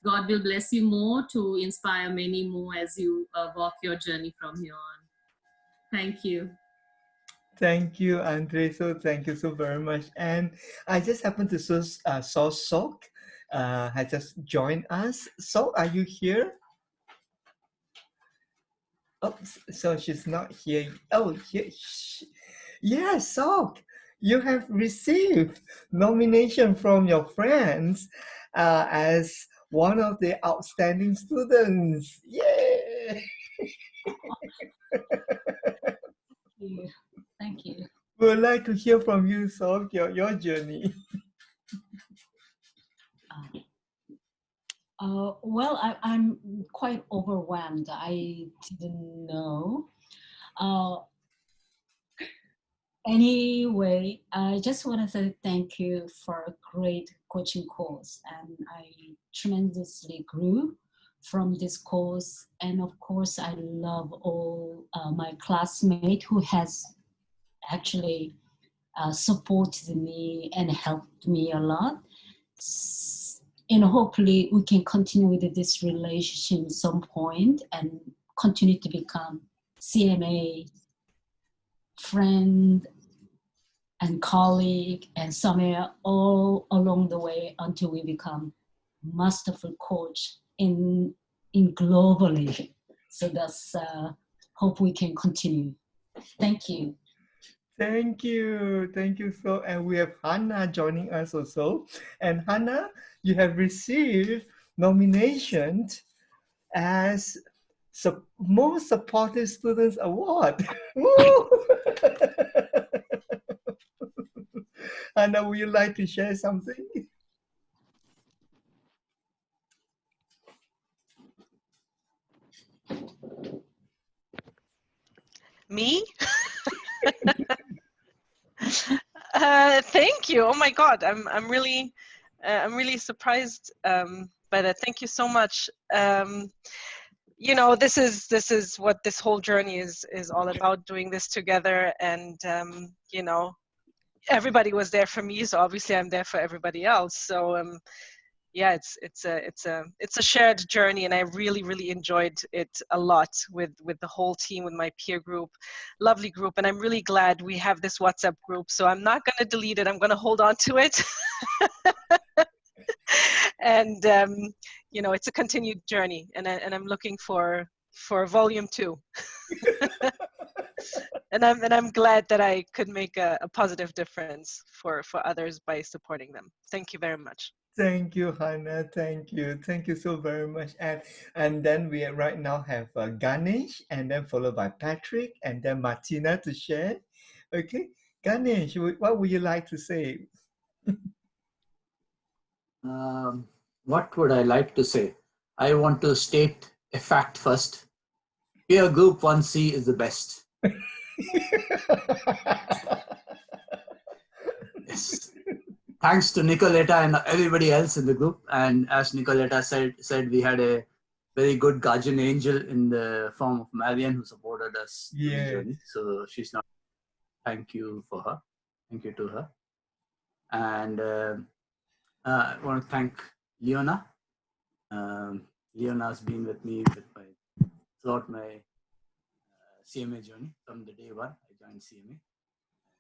God will bless you more to inspire many more as you walk your journey from here on. Thank you. Thank you, Andre. So thank you so very much. And I just happened to saw Sok had just joined us. Sok, are you here? Oh, so she's not here. Oh, yes, Sok. You have received nomination from your friends as one of the outstanding students. Yay! Thank you. We would like to hear from you, Sok, your journey. Well, I'm quite overwhelmed. I didn't know. Anyway, I just want to say thank you for a great coaching course, and I tremendously grew from this course. And of course, I love all my classmates who has actually supported me and helped me a lot. And hopefully we can continue with this relationship at some point and continue to become CMA friend and colleague and somewhere all along the way until we become masterful coach in globally. So that's hope we can continue. Thank you. Thank you. Thank you. So, and we have Hannah joining us also. And Hannah, you have received nomination as Most Supportive Students Award. Hannah, would you like to share something? Me? Thank you. Oh my God, I'm really surprised by that. Thank you so much. You know, this is what this whole journey is all about, doing this together. And you know, everybody was there for me, so obviously I'm there for everybody else. So yeah, it's a shared journey, and I really enjoyed it a lot with the whole team, with my peer group, lovely group. And I'm really glad we have this WhatsApp group, so I'm not going to delete it. I'm going to hold on to it. And you know, it's a continued journey, and I'm looking for volume 2. And I'm glad that I could make a positive difference for others by supporting them. Thank you very much. Thank you, Hannah. Thank you. Thank you so very much. And then we right now have Ganesh, and then followed by Patrick, and then Martina to share. Okay, Ganesh, what would you like to say? What would I like to say? I want to state a fact first. Peer Group 1C is the best. Yes. Thanks to Nicoletta and everybody else in the group. And as Nicoletta said, we had a very good guardian angel in the form of Marian, who supported us. Yeah. So she's not. Thank you for her. Thank you to her. And I want to thank Leona. Leona's been with me throughout my CMA journey from the day one I joined CMA.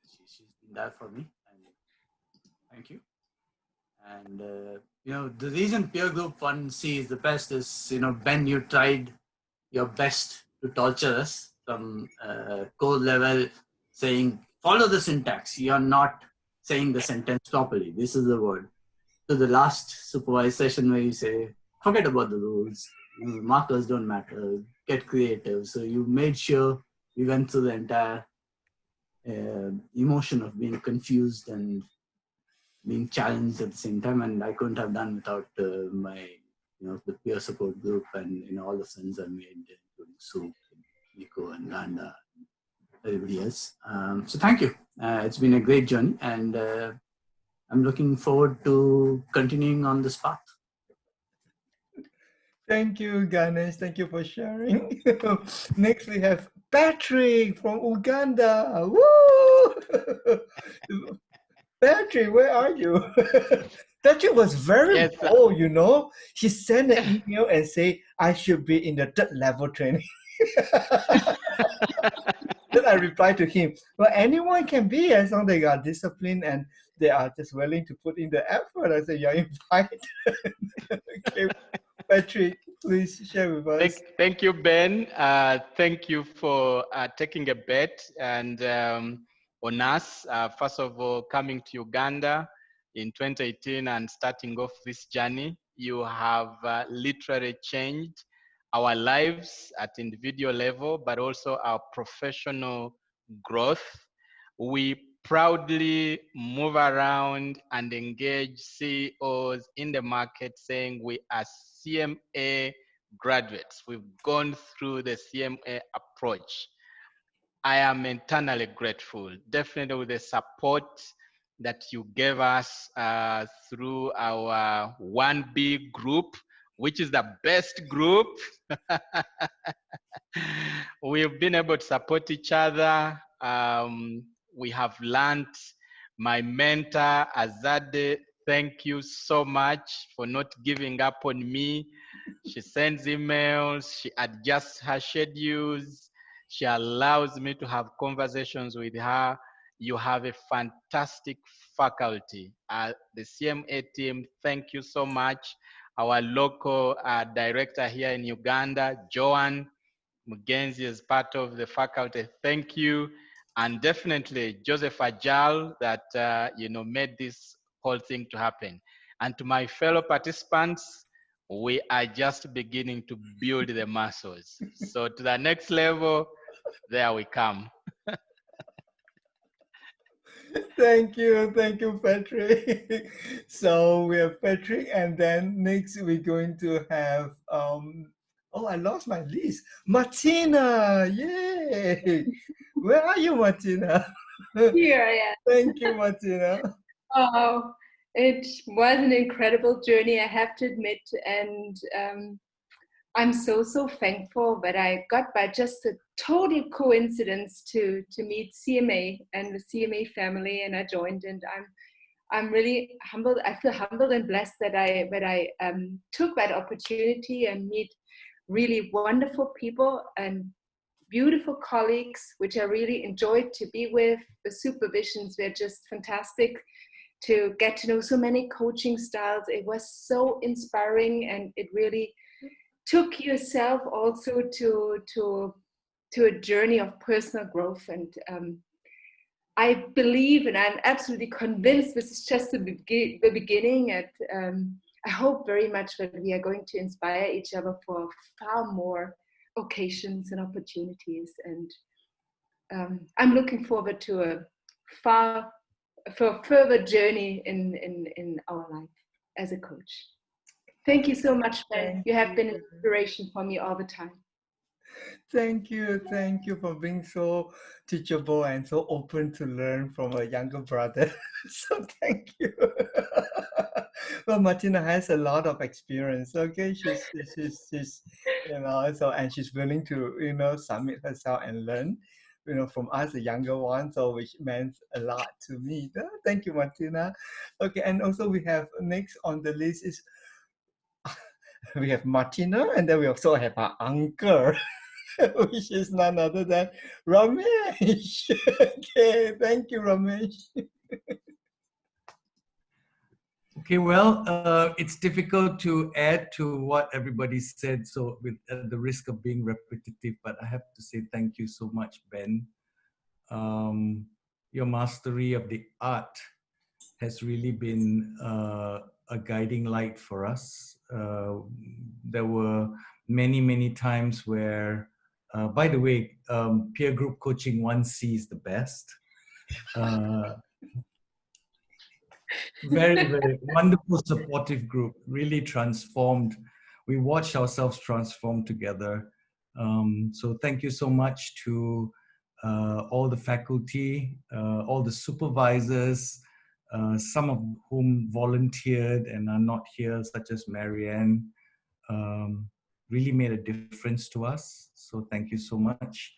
She's been there for me, and thank you. And you know, the reason Peer Group 1C is the best is, you know, Ben, you tried your best to torture us from code level, saying follow the syntax. You're not saying the sentence properly. This is the word. To the last supervised session where you say, forget about the rules, markers don't matter, get creative. So you made sure we went through the entire emotion of being confused and being challenged at the same time. And I couldn't have done without my, you know, the peer support group and, you know, all the friends I made, including Sue, Nico, and Randa, everybody else. So thank you. It's been a great journey, and I'm looking forward to continuing on this path. Thank you, Ganesh. Thank you for sharing. Next, we have Patrick from Uganda. Woo! Patrick, where are you? Patrick was very bold, you know. He sent an email and say, I should be in the 3rd level training. Then I replied to him, well, anyone can be as long as they are disciplined and they are just willing to put in the effort. I said, you're invited. Okay, Patrick, please share with us. Thank you, Ben. Thank you for taking a bet and on us. First of all, coming to Uganda in 2018 and starting off this journey. You have literally changed our lives at individual level, but also our professional growth. We proudly move around and engage CEOs in the market saying we are CMA graduates. We've gone through the CMA approach. I am eternally grateful, definitely with the support that you gave us through our 1B group, which is the best group. We've been able to support each other. We have learned. My mentor, Azade, thank you so much for not giving up on me. She sends emails, she adjusts her schedules, she allows me to have conversations with her. You have a fantastic faculty. The CMA team, thank you so much. Our local director here in Uganda, Joan Mugenzi, is part of the faculty. Thank you. And definitely Joseph Ajal that made this whole thing to happen. And to my fellow participants, we are just beginning to build the muscles. So to the next level, there we come. Thank you, Patrick. So we have Patrick, and then next we're going to have oh, I lost my list. Martina, yay! Where are you, Martina? Here I am. Thank you, Martina. Oh, it was an incredible journey, I have to admit, and I'm so thankful that I got by just a total coincidence to meet CMA and the CMA family, and I joined, and I'm really humbled. I feel humbled and blessed that I took that opportunity and meet really wonderful people and beautiful colleagues, which I really enjoyed to be with. The supervisions were just fantastic. To get to know so many coaching styles, it was so inspiring, and it really took yourself also to a journey of personal growth. And I believe, and I'm absolutely convinced, this is just the beginning. And I hope very much that we are going to inspire each other for far more occasions and opportunities. And I'm looking forward to a further journey in our life as a coach. Thank you so much, Ben. You have been an inspiration for me all the time. Thank you for being so teachable and so open to learn from a younger brother. So thank you. Well, Martina has a lot of experience. Okay, she's and she's willing to submit herself and learn, from us, the younger one. So which meant a lot to me. Thank you, Martina. Okay, and also we have next on the list is we have Martina, and then we also have our uncle. Which is none other than Ramesh. Okay, thank you, Ramesh. Okay, well, it's difficult to add to what everybody said, so with the risk of being repetitive, but I have to say thank you so much, Ben. Your mastery of the art has really been a guiding light for us. There were many times where by the way, peer group coaching 1C is the best. Very wonderful, supportive group, really transformed. We watched ourselves transform together. So thank you so much to all the faculty, all the supervisors, some of whom volunteered and are not here, such as Marianne. really made a difference to us. So thank you so much.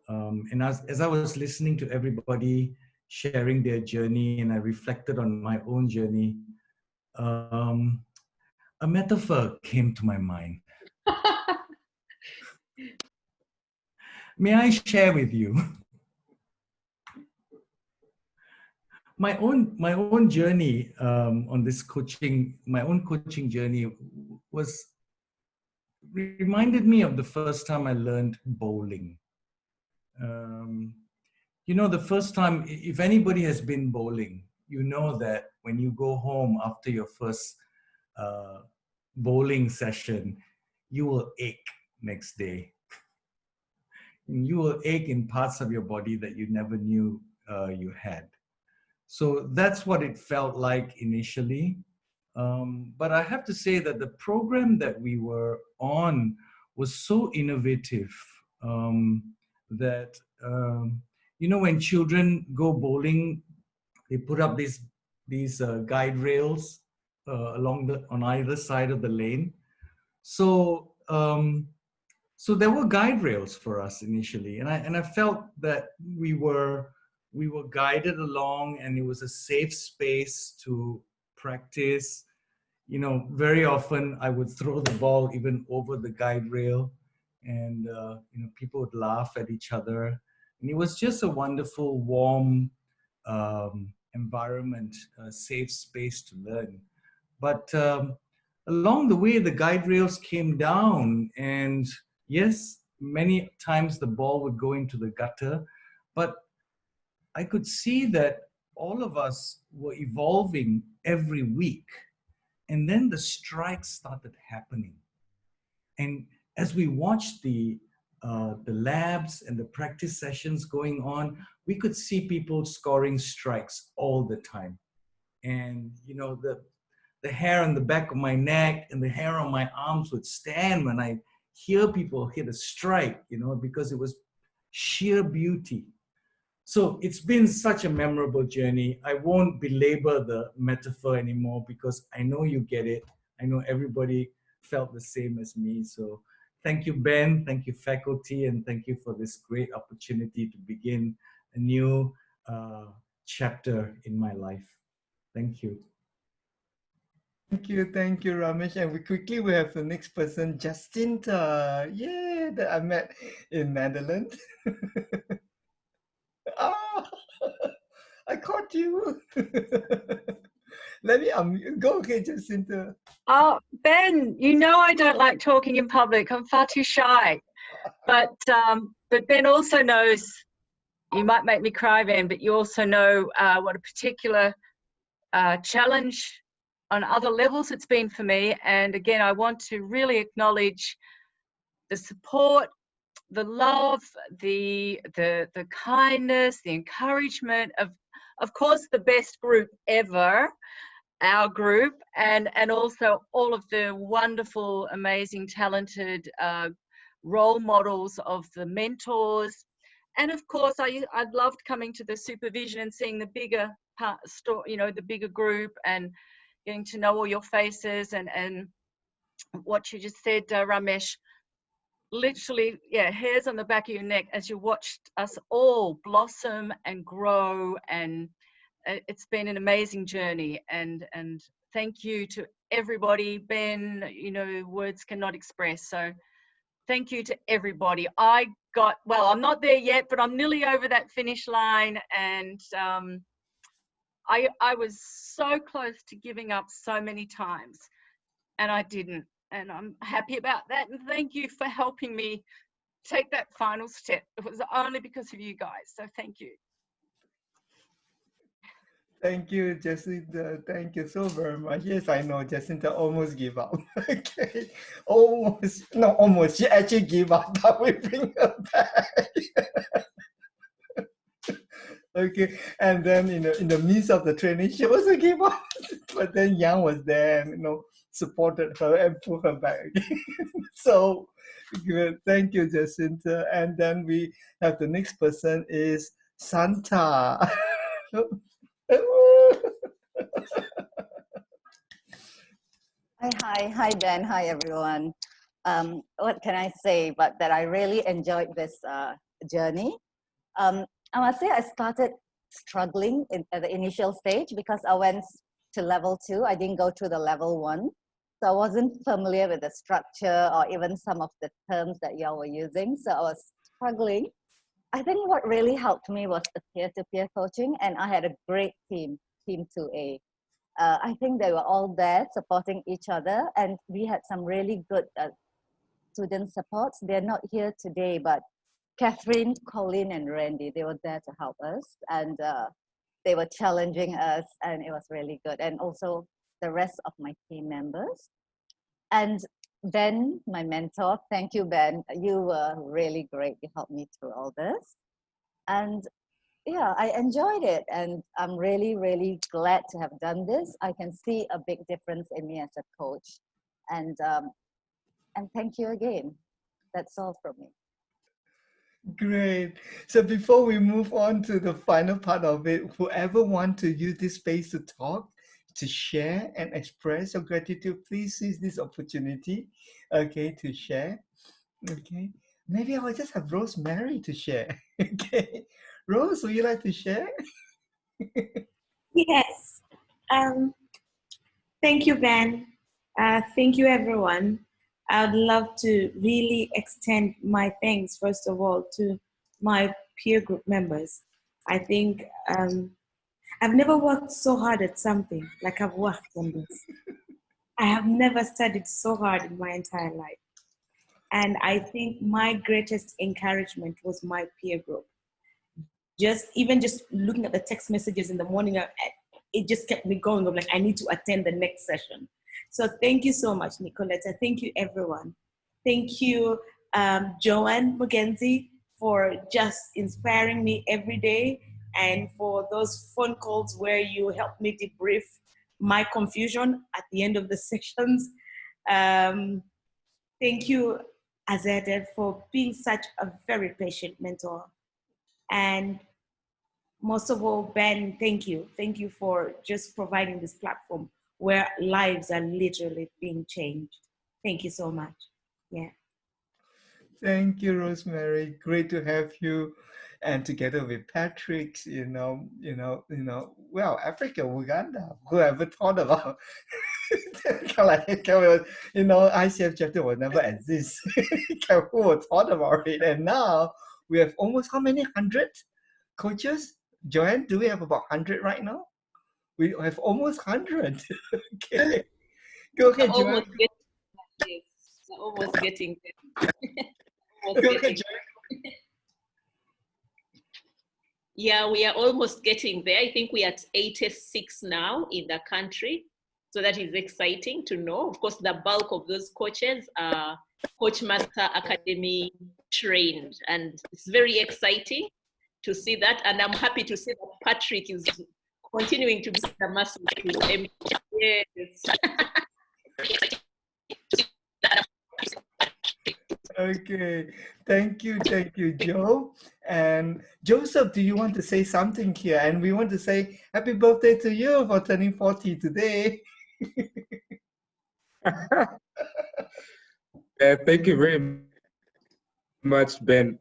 And as I was listening to everybody sharing their journey, and I reflected on my own journey, a metaphor came to my mind. May I share with you? My own journey on this coaching, my own coaching journey reminded me of the first time I learned bowling. You know, the first time, if anybody has been bowling, you know that when you go home after your first bowling session, you will ache next day. You will ache in parts of your body that you never knew you had. So that's what it felt like initially. But I have to say that the program that we were on was so innovative that, you know, when children go bowling, they put up these guide rails on either side of the lane. So so there were guide rails for us initially, and I felt that we were guided along, and it was a safe space to practice. You know, very often I would throw the ball even over the guide rail, and you know, people would laugh at each other, and it was just a wonderful, warm environment, a safe space to learn. But along the way, the guide rails came down, and yes, many times the ball would go into the gutter, but I could see that all of us were evolving every week. And then the strikes started happening. And as we watched the labs and the practice sessions going on, we could see people scoring strikes all the time. And, you know, the hair on the back of my neck and the hair on my arms would stand when I hear people hit a strike, you know, because it was sheer beauty. So it's been such a memorable journey. I won't belabor the metaphor anymore because I know you get it. I know everybody felt the same as me. So thank you, Ben. Thank you, faculty. And thank you for this great opportunity to begin a new chapter in my life. Thank you. Thank you, Ramesh. And we have the next person, Jacinta. Yeah, that I met in Netherlands. Ah, I caught you. Let me go ahead, Jacinta. Oh, Ben, you know I don't like talking in public. I'm far too shy. But Ben also knows, you might make me cry, Ben, but you also know what a particular challenge on other levels it's been for me. And again, I want to really acknowledge the support, the love, the kindness, the encouragement of course, the best group ever, our group, and also all of the wonderful, amazing, talented role models of the mentors. And of course, I loved coming to the supervision and seeing the bigger you know, the bigger group, and getting to know all your faces, and what you just said, Ramesh. Literally, yeah, hairs on the back of your neck as you watched us all blossom and grow, and it's been an amazing journey. And thank you to everybody. Ben, you know, words cannot express. So thank you to everybody. Well, I'm not there yet, but I'm nearly over that finish line, and I was so close to giving up so many times, and I didn't. And I'm happy about that. And thank you for helping me take that final step. It was only because of you guys. So thank you. Thank you, Jacinta. Thank you so very much. Yes, I know Jacinta almost gave up. Okay, almost, not almost. She actually gave up, but we bring her back. Okay, and then in the midst of the training, she also gave up. But then Yang was there and, you know, supported her and pulled her back. So good. Thank you, Jacinta. And then we have the next person is Santa. Hi, Ben. Hi, everyone. what can I say, but that I really enjoyed this journey. I must say I started struggling at the initial stage because I went to level 2. I didn't go through the level 1. So I wasn't familiar with the structure or even some of the terms that y'all were using. So I was struggling. I think what really helped me was the peer-to-peer coaching, and I had a great team, Team 2A. I think they were all there supporting each other, and we had some really good student supports. They're not here today, but Catherine, Colin, and Randy, they were there to help us, and they were challenging us, and it was really good. And also the rest of my team members. And Ben, my mentor, thank you, Ben. You were really great. You helped me through all this. And yeah, I enjoyed it. And I'm really, really glad to have done this. I can see a big difference in me as a coach. And thank you again. That's all from me. Great. So before we move on to the final part of it, whoever wants to use this space to talk, to share and express your gratitude, please seize this opportunity, okay, to share. Okay. Maybe I will just have Rosemary to share. Okay. Rose, would you like to share? Yes. Thank you, Ben. Thank you, everyone. I'd love to really extend my thanks, first of all, to my peer group members. I think I've never worked so hard at something like I've worked on this. I have never studied so hard in my entire life. And I think my greatest encouragement was my peer group. Even just looking at the text messages in the morning, it just kept me going of like, I need to attend the next session. So thank you so much, Nicoletta. Thank you, everyone. Thank you, Joanne Mugenzi, for just inspiring me every day, and for those phone calls where you helped me debrief my confusion at the end of the sessions. Thank you, Azadeh, for being such a very patient mentor. And most of all, Ben, thank you. Thank you for just providing this platform where lives are literally being changed. Thank you so much. Yeah. Thank you, Rosemary. Great to have you, and together with Patrick, well, Africa, Uganda. Whoever thought about, ICF chapter will never exist. Who would thought about it? And now we have almost how many 100 coaches? Joanne, do we have about 100 right now? We have almost 100. Okay. Go ahead, Joanne. Almost getting there. Yeah, we are almost getting there. I think we are at 86 now in the country. So that is exciting to know. Of course, the bulk of those coaches are Coachmaster Academy trained. And it's very exciting to see that. And I'm happy to see that Patrick is continuing to be the master. Yes. Okay, thank you, Joe. And Joseph, do you want to say something here? And we want to say happy birthday to you for turning 40 today. Thank you very much, Ben.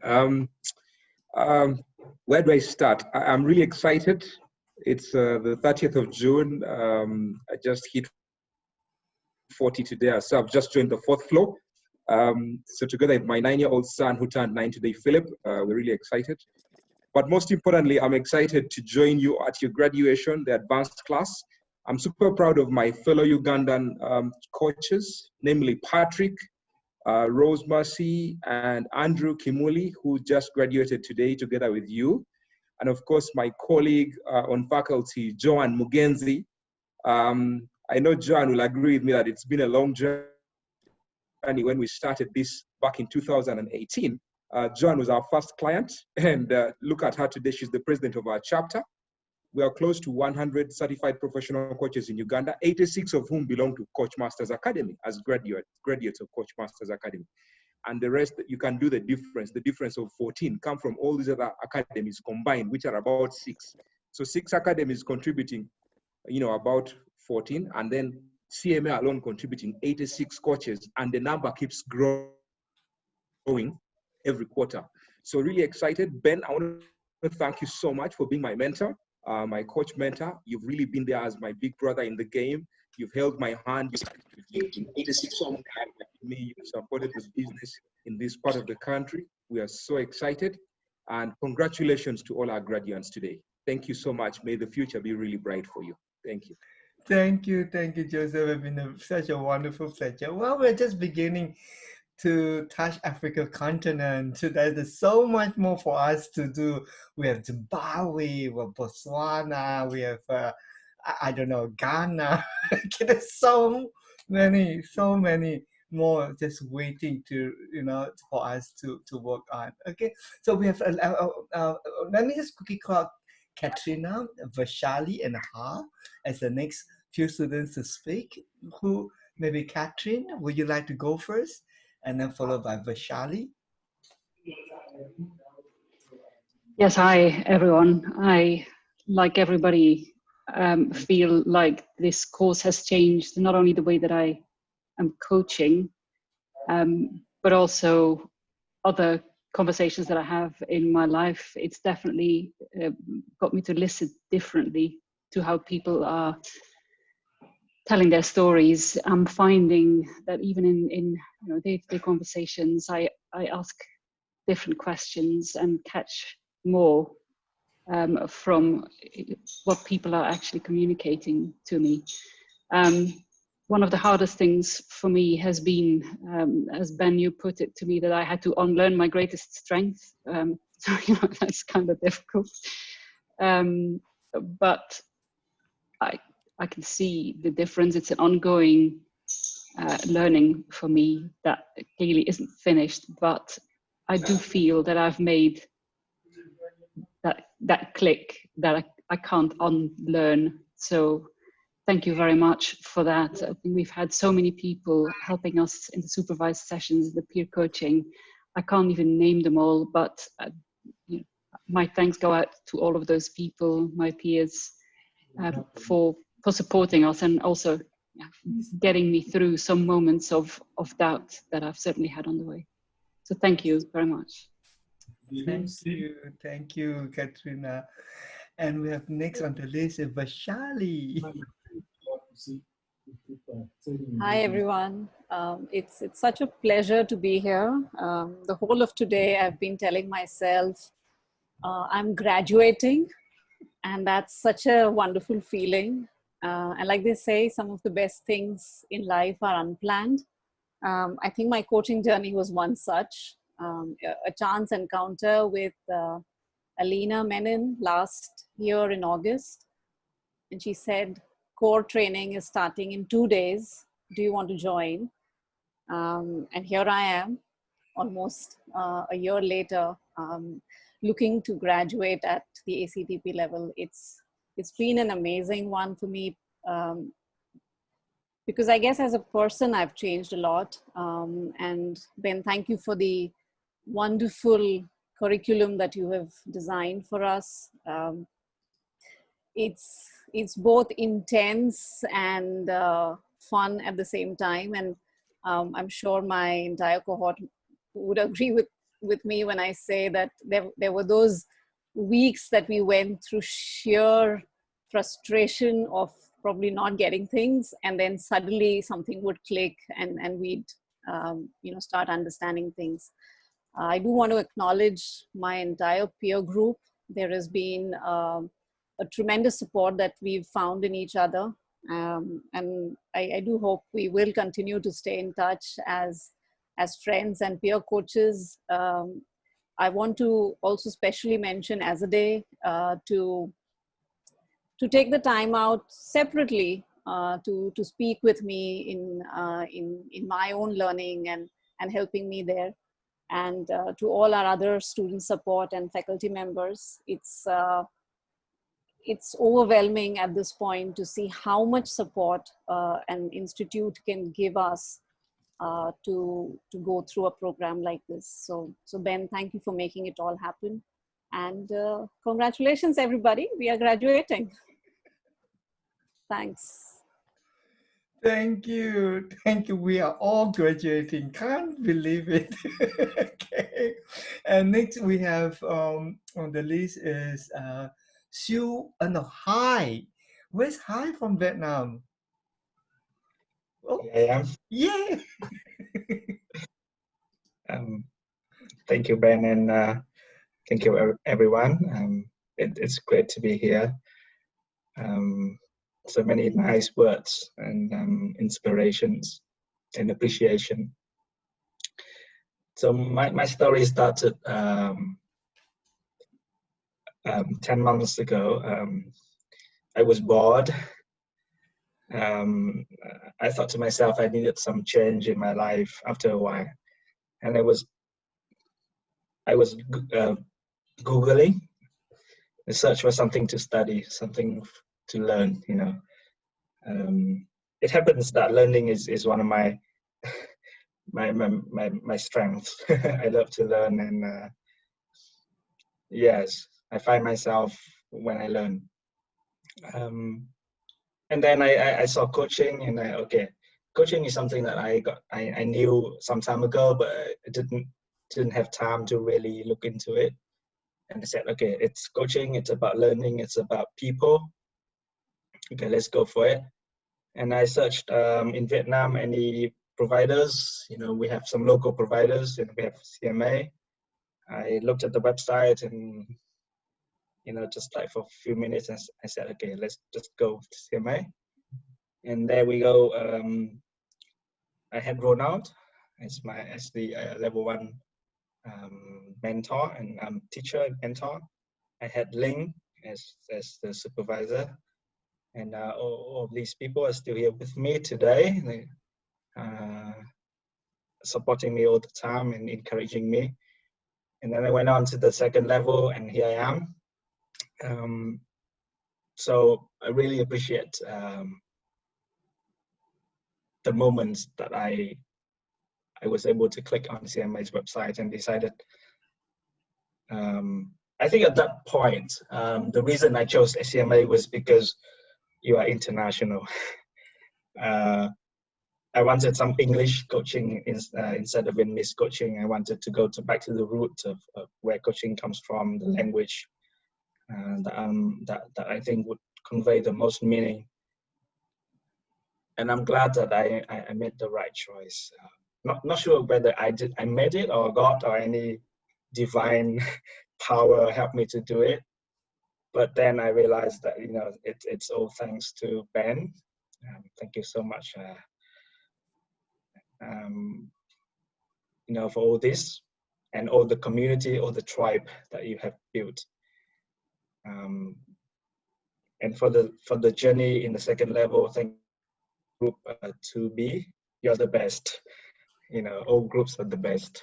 Where do I start? I'm really excited. It's the 30th of June. I just hit 40 today, so I've just joined the 4th floor. So together with my 9-year-old son who turned 9 today, Philip, we're really excited. But most importantly, I'm excited to join you at your graduation, the advanced class. I'm super proud of my fellow Ugandan coaches, namely Patrick, Rose Mercy, and Andrew Kimuli, who just graduated today together with you. And of course, my colleague on faculty, Joanne Mugenzi. I know Joanne will agree with me that it's been a long journey. When we started this back in 2018, Joanne was our first client, and look at her today. She's the president of our chapter. We are close to 100 certified professional coaches in Uganda, 86 of whom belong to Coachmasters Academy as graduates of Coachmasters Academy. And the rest, you can do the difference of 14 come from all these other academies combined, which are about 6. So 6 academies contributing, about 14, and then CMA alone contributing 86 coaches, and the number keeps growing every quarter. So really excited. Ben, I want to thank you so much for being my mentor, my coach mentor. You've really been there as my big brother in the game. You've held my hand. You've lived in 86 songs with me. You've supported this business in this part of the country. We are so excited. And congratulations to all our graduates today. Thank you so much. May the future be really bright for you. Thank you. Thank you, Joseph. It's been such a wonderful pleasure. Well, we're just beginning to touch Africa continent. There's so much more for us to do. We have Zimbabwe, we have Botswana, we have I don't know, Ghana. There's so many more just waiting to for us to work on. Okay, so we have let me just quickly call Katrina, Vaishali, and Ha as the next few students to speak. Who, maybe Katrin, would you like to go first? And then followed by Vaishali. Yes, hi everyone. I, like everybody, feel like this course has changed not only the way that I am coaching, but also other conversations that I have in my life. It's definitely got me to listen differently to how people are telling their stories. I'm finding that even in day-to-day conversations, I ask different questions and catch more from what people are actually communicating to me. One of the hardest things for me has been, as Ben, you put it to me, that I had to unlearn my greatest strength. So that's kind of difficult. But I can see the difference. It's an ongoing learning for me that clearly isn't finished, but I do feel that I've made that click that I can't unlearn. So thank you very much for that. I think we've had so many people helping us in the supervised sessions, the peer coaching. I can't even name them all, but my thanks go out to all of those people, my peers, for supporting us and also getting me through some moments of doubt that I've certainly had on the way. So thank you very much. Thank you, Katrina. And we have next on the list is Vaishali. Hi everyone. It's such a pleasure to be here. The whole of today I've been telling myself I'm graduating, and that's such a wonderful feeling. And like they say, some of the best things in life are unplanned. I think my coaching journey was one such. A chance encounter with Alina Menon last year in August. And she said, core training is starting in 2 days. Do you want to join? And here I am, almost a year later, looking to graduate at the ACTP level. It's been an amazing one for me, because I guess as a person, I've changed a lot. And Ben, thank you for the wonderful curriculum that you have designed for us. It's both intense and fun at the same time. And I'm sure my entire cohort would agree with me when I say that there were those weeks that we went through sheer frustration of probably not getting things, and then suddenly something would click and we'd start understanding things. I do want to acknowledge my entire peer group. There has been a tremendous support that we've found in each other, and I do hope we will continue to stay in touch as friends and peer coaches. I want to also specially mention Azadeh to take the time out separately to speak with me in my own learning and helping me there. And to all our other student support and faculty members, it's overwhelming at this point to see how much support an institute can give us to go through a program like this. So Ben, thank you for making it all happen. And congratulations, everybody. We are graduating. Thanks. Thank you. Thank you. We are all graduating. Can't believe it. Okay. And next we have on the list is Siu no, Hai. Where's Hai from Vietnam? Oh, Here I am. yeah. Thank you, Ben, and thank you, everyone. It's great to be here. So many nice words and inspirations and appreciation. So my story started 10 months ago. I was bored. I thought to myself I needed some change in my life after a while, and I was Googling the search for something to study, something to learn. It happens that learning is one of my my strengths. I love to learn, and yes, I find myself when I learn. And then I saw coaching, and okay, coaching is something that I knew some time ago, but I didn't have time to really look into it. And I said, okay, it's coaching, it's about learning, it's about people. Okay, let's go for it. And I searched in Vietnam any providers. We have some local providers, and we have CMA. I looked at the website, and just like for a few minutes, I said, okay, let's just go to CMA. And there we go. I had Ronald as the level 1 mentor and teacher and mentor. I had Ling as the supervisor, and all of these people are still here with me today, supporting me all the time and encouraging me. And then I went on to the second level, and here I am. So I really appreciate the moments that I was able to click on CMA's website and decided. I think at that point, the reason I chose CMA was because you are international. I wanted some English coaching instead of Vietnamese coaching. I wanted to go back to the root of where coaching comes from, the language that I think would convey the most meaning. And I'm glad that I made the right choice. Not sure whether I made it, or God or any divine power helped me to do it. But then I realized that it's all thanks to Ben. Thank you so much. For all this, and all the community, all the tribe that you have built, and for the journey in the second level. Thank group 2B. You're the best. All groups are the best.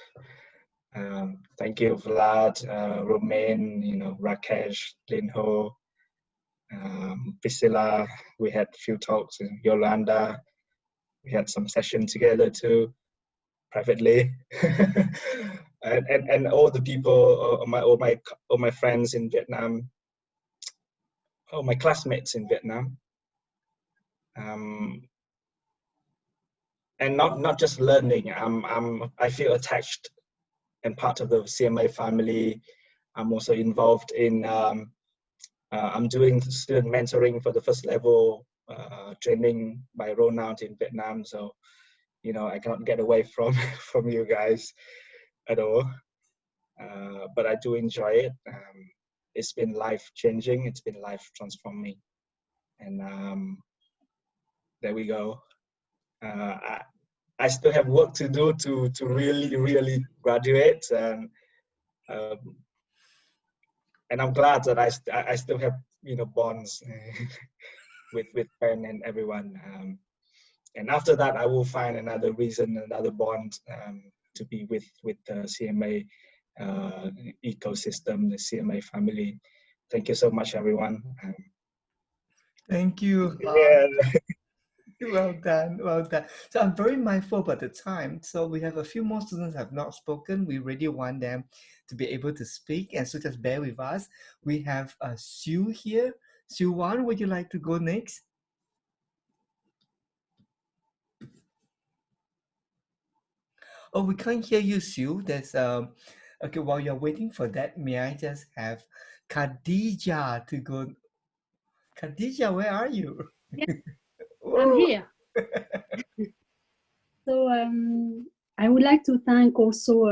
Thank you, Vlad, Romain, Rakesh, Linho, Priscilla. We had a few talks in Yolanda. We had some sessions together too, privately. and all the people, all my friends in Vietnam, all my classmates in Vietnam. And not just learning. I feel attached and part of the CMA family. I'm also involved in. I'm doing student mentoring for the first level training by Ronald in Vietnam. So, I cannot get away from you guys at all. But I do enjoy it. It's been life changing. It's been life transforming. And there we go. I still have work to do to really graduate, and I'm glad that I still have bonds with Ben and everyone. And after that, I will find another reason, another bond to be with the CMA ecosystem, the CMA family. Thank you so much, everyone. Thank you. Yeah. Well done, well done. So I'm very mindful about the time. So we have a few more students have not spoken. We really want them to be able to speak, and so just bear with us. We have Siu here. Siu Wan, would you like to go next? Oh, we can't hear you, Sue. There's okay. While you're waiting for that, may I just have Khadija to go? Khadija, where are you? Yes, I'm here. So I would like to thank also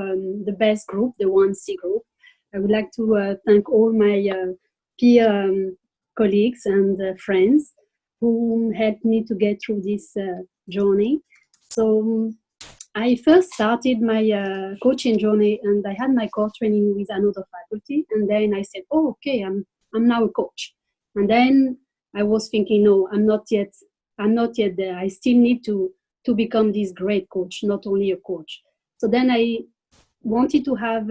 the best group, the 1C group. I would like to thank all my peer colleagues and friends who helped me to get through this journey. So I first started my coaching journey, and I had my core training with another faculty, and then I said, "Oh, okay, I'm now a coach." And then I was thinking, "No, I'm not yet there. I still need to become this great coach, not only a coach." So then I wanted to have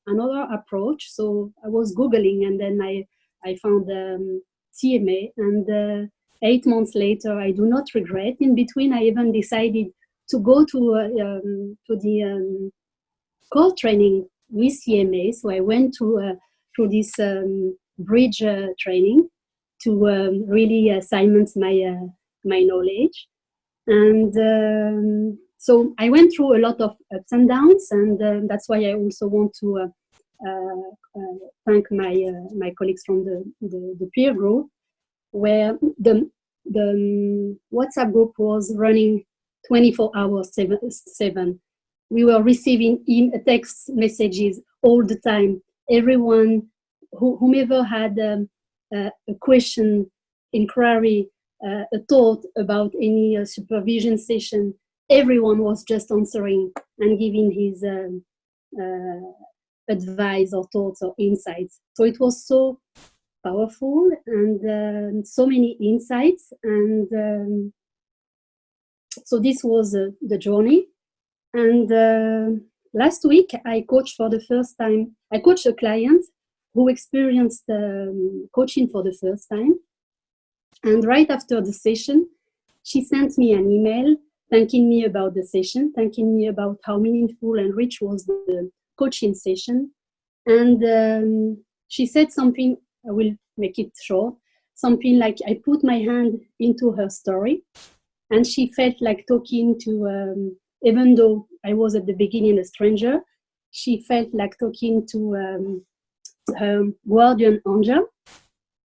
another approach. So I was Googling, and then I found CMA, and 8 months later, I do not regret. In between, I even decided to go to the core training with CMA. So I went through this bridge training to really cement my knowledge. And so I went through a lot of ups and downs, and that's why I also want to thank my colleagues from the peer group, where the WhatsApp group was running 24 hours, 7. We were receiving text messages all the time. Everyone, whomever had a question, inquiry, a thought about any supervision session, everyone was just answering and giving his advice or thoughts or insights. So it was so powerful, and so many insights. And so this was the journey. And last week I coached for the first time. I coached a client who experienced coaching for the first time. And right after the session, she sent me an email thanking me about the session, thanking me about how meaningful and rich was the coaching session. And she said something, I will make it short, something like, I put my hand into her story, and she felt like talking to, even though I was at the beginning a stranger, she felt like talking to her guardian angel.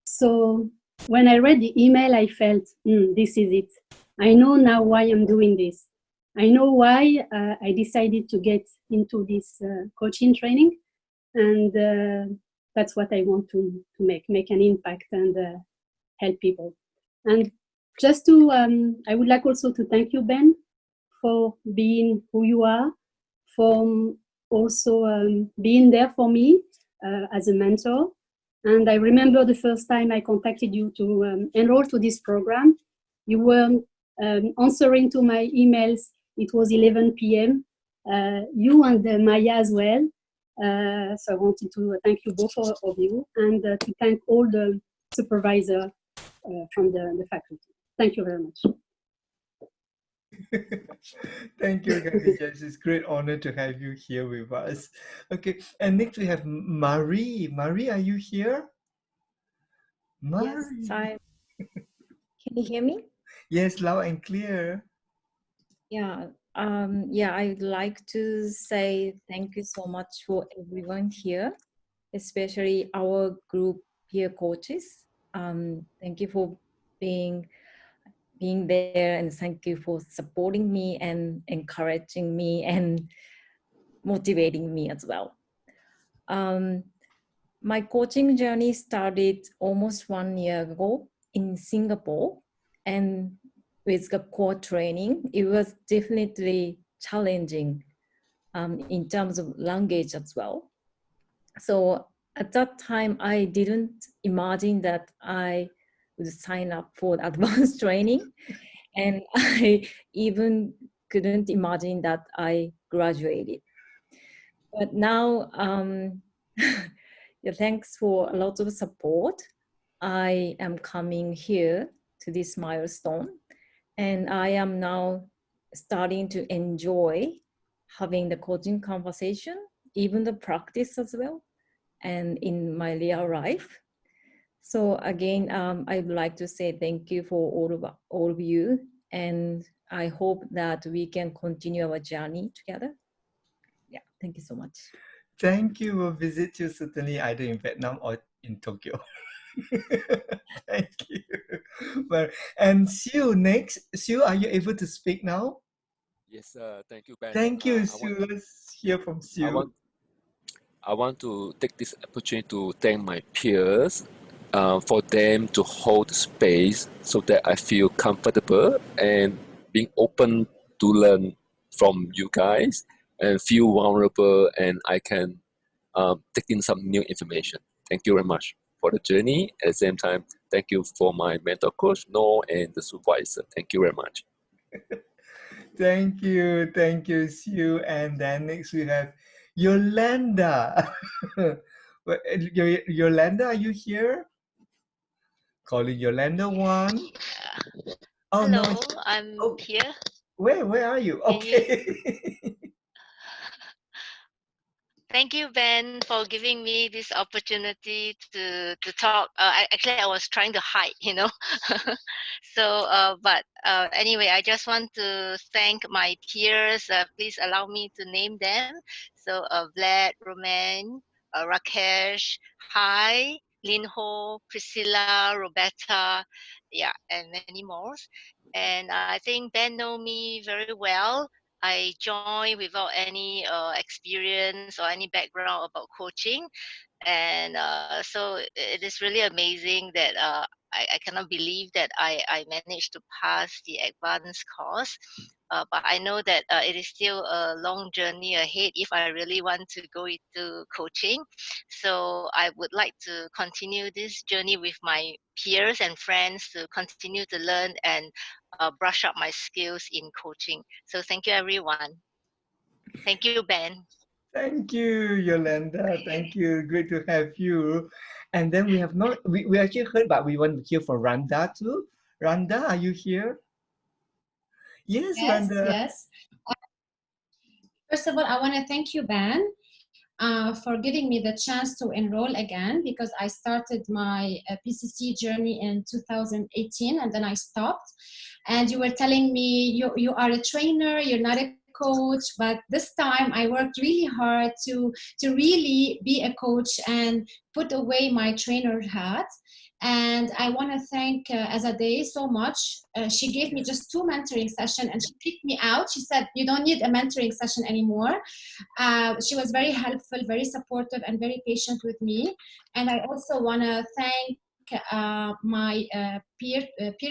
So when I read the email, I felt, this is it. I know now why I'm doing this. I know why I decided to get into this coaching training. And that's what I want to make an impact and help people. And just to, I would like also to thank you, Ben, for being who you are, for also being there for me as a mentor. And I remember the first time I contacted you to enroll to this program, you were answering to my emails. It was 11 p.m. You and Maya as well. So I wanted to thank you, both of you, and to thank all the supervisors from the faculty. Thank you very much. Thank you, Khadija. It's a great honor to have you here with us. Okay, and next we have Marie. Marie, are you here? Marie. Yes, hi. Can you hear me? Yes, loud and clear. Yeah, I'd like to say thank you so much for everyone here, especially our group peer coaches. Thank you for being there, and thank you for supporting me and encouraging me and motivating me as well. My coaching journey started almost 1 year ago in Singapore, and with the core training, it was definitely challenging in terms of language as well. So at that time, I didn't imagine that I would sign up for advanced training, and I even couldn't imagine that I graduated. But now, thanks for a lot of support, I am coming here to this milestone, and I am now starting to enjoy having the coaching conversation, even the practice as well, and in my real life. So again, I would like to say thank you for all of you, and I hope that we can continue our journey together. Thank you so much. Thank you. We'll visit you certainly either in Vietnam or in Tokyo. Thank you. Well, and Sue next. Sue, are you able to speak now? Yes, thank you, Ben. Thank you, Sue. Let's hear from Sue. I want to take this opportunity to thank my peers for them to hold space so that I feel comfortable and being open to learn from you guys and feel vulnerable, and I can take in some new information. Thank you very much for the journey. At the same time, thank you for my mentor coach, No, and the supervisor. Thank you very much. Thank you, Sue. And then next we have Yolanda. Yolanda, are you here? Calling Yolanda 1. Oh, Hello, no. I'm Oh, here. where are you? Can you- Okay. Thank you, Ben, for giving me this opportunity to talk. Actually, I was trying to hide, you know. So, but anyway, I just want to thank my peers. Please allow me to name them. So, Vlad, Romain, Rakesh, Hai, Lin Ho, Priscilla, Roberta, yeah, and many more. And I think Ben know me very well. I joined without any experience or any background about coaching, and so it is really amazing that I cannot believe that I managed to pass the advanced course. But I know that it is still a long journey ahead if I really want to go into coaching. So I would like to continue this journey with my peers and friends to continue to learn and brush up my skills in coaching. So thank you, everyone. Thank you, Ben. Thank you, Yolanda. Thank you. Great to have you. And then we have not, we actually heard, but we want to hear from Randa too. Randa, are you here? Yes, Yes, Randa. yes. First of all, I want to thank you, Ben, for giving me the chance to enroll again, because I started my PCC journey in 2018 and then I stopped. And you were telling me you are a trainer, you're not a coach, but this time I worked really hard to really be a coach and put away my trainer hat. And I want to thank Azadeh so much. She gave me just 2 mentoring sessions and she kicked me out. She said, you don't need a mentoring session anymore. She was very helpful, very supportive, and very patient with me. And I also want to thank my peer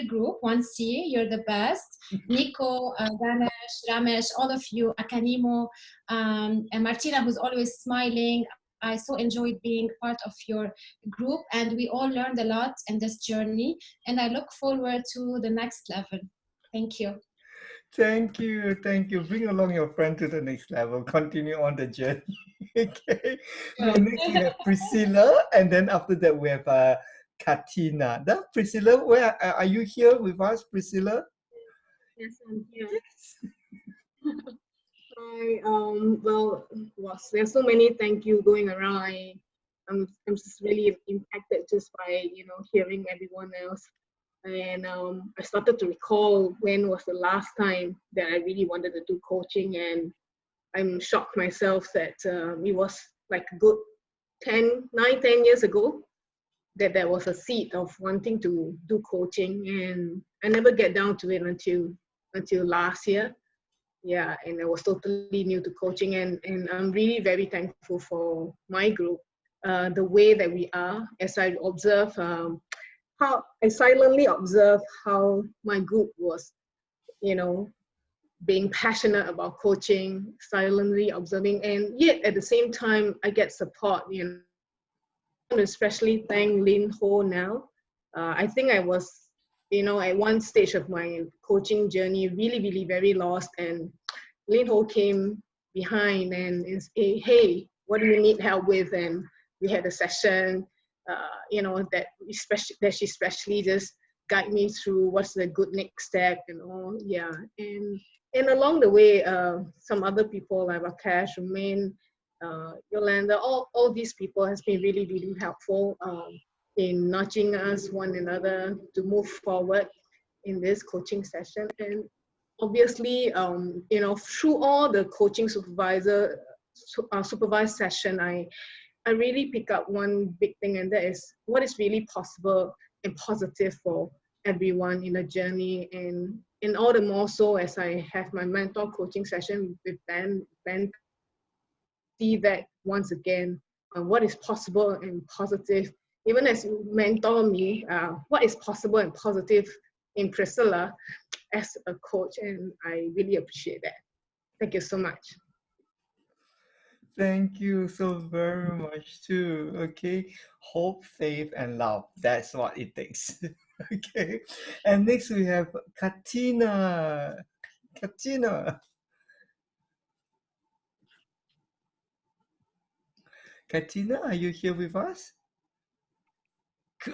group, 1C, you're the best. Nico, Ganesh, Ramesh, all of you, Akanimo, and Martina, who's always smiling. I so enjoyed being part of your group, and we all learned a lot in this journey, and I look forward to the next level. Thank you. Thank you. Thank you. Bring along your friend to the next level. Continue on the journey. Okay. Now, next we have Priscilla, and then after that we have Katina. Now, Priscilla, where are you here with us, Priscilla? Yes, I'm here. Well, there's so many thank you going around. I'm just really impacted just by hearing everyone else, and I started to recall when was the last time that I really wanted to do coaching, and I'm shocked myself that it was like a good 10 years ago that there was a seed of wanting to do coaching, and I never get down to it until last year. Yeah, and I was totally new to coaching, and I'm really very thankful for my group, the way that we are. As I observe, how I silently observe how my group was, being passionate about coaching, silently observing, and yet at the same time I get support. Especially thank Lin Ho now. I think I was, at one stage of my coaching journey, really very lost, and Lin Ho came behind and is, hey, what do you need help with? And we had a session, that she especially just guide me through what's the good next step and all. Yeah, and along the way, some other people like Rakesh, Romain, Yolanda, all these people has been really helpful in nudging us one another to move forward in this coaching session. And obviously, through all the coaching supervisor supervised session, I really pick up one big thing, and that is what is really possible and positive for everyone in the journey. And all the more so as I have my mentor coaching session with Ben, see that once again, what is possible and positive, even as you mentor me, what is possible and positive in Priscilla as a coach, and I really appreciate that. Thank you so much. Thank you so very much too. Okay, hope, faith, and love. That's what it takes. Okay, and next we have Katina. Katina. Katina, are you here with us?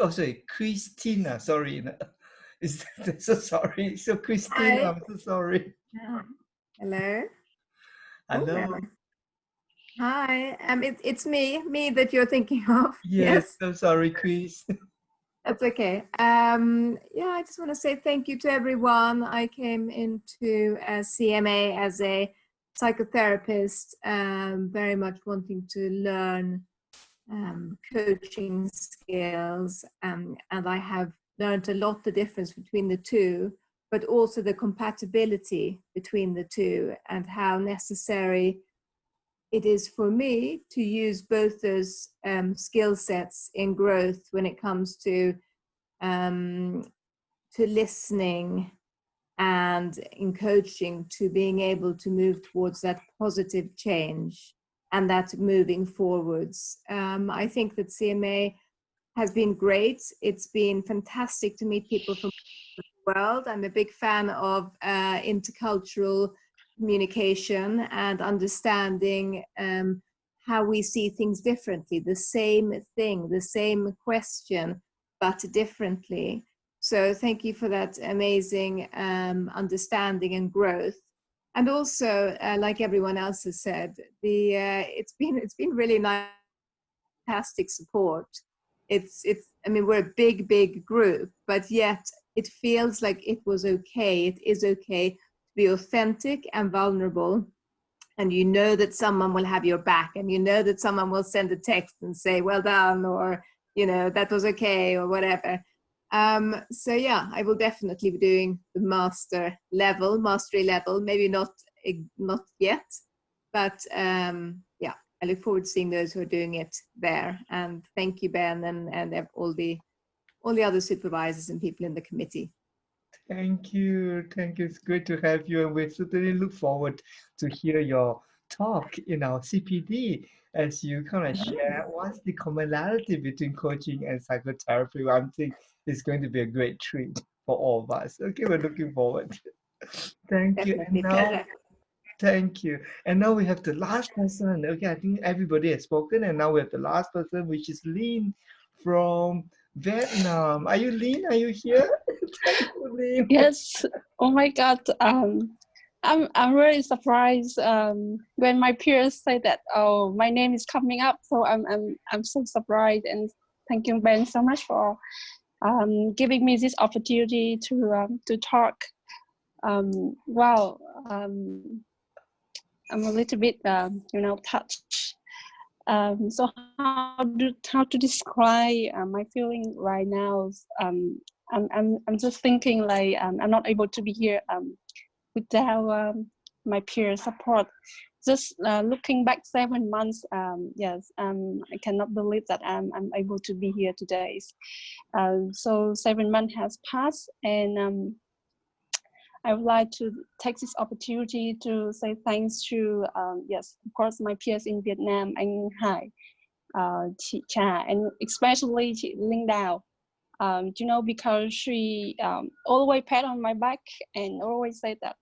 Oh, sorry, Christina. Sorry, is that, so sorry. So Christina, Hi. I'm so sorry. Hello. Hello. Hi. It's me that you're thinking of. Yes, so sorry, Chris. That's okay. Yeah, I just want to say thank you to everyone. I came into CMA as a psychotherapist, very much wanting to learn coaching skills, and I have learned a lot the difference between the two, but also the compatibility between the two, and how necessary it is for me to use both those skill sets in growth when it comes to listening and in coaching, to being able to move towards that positive change and that moving forwards. I think that CMA has been great. It's been fantastic to meet people from the world. I'm a big fan of intercultural communication and understanding how we see things differently, the same thing, the same question, but differently. So thank you for that amazing understanding and growth. And also, like everyone else has said, it's been really nice, fantastic support. I mean, we're a big group, but yet it feels like it was okay. It is okay to be authentic and vulnerable, and you know that someone will have your back, and you know that someone will send a text and say, well done, or, you know, that was okay, or whatever. So yeah, I will definitely be doing the mastery level, maybe not yet, but yeah, I look forward to seeing those who are doing it there. And thank you, Ben, and all the other supervisors and people in the committee. Thank you. It's great to have you, and we certainly look forward to hear your talk in our CPD as you kind of share what's the commonality between coaching and psychotherapy. I think it's going to be a great treat for all of us. Okay, we're looking forward. Thank you. And now, thank you. And now we have the last person. Okay, I think everybody has spoken, and now we have the last person, which is Lynn from Vietnam. Are you Lynn? Are you here? Thank you, Lynn. Yes. Oh my God. I'm really surprised when my peers say that, oh, my name is coming up. So I'm so surprised, and thank you, Ben, so much for giving me this opportunity to talk. Wow. I'm a little bit touched. So how to describe my feeling right now? I'm just thinking like I'm not able to be here without my peer support. Just looking back 7 months, yes, I cannot believe that I'm able to be here today. So 7 months has passed, and I would like to take this opportunity to say thanks to, yes, of course, my peers in Vietnam, Anh Hải, Chị Cha, and especially Chị Linh Đào. You know, because she always pat on my back and always say that,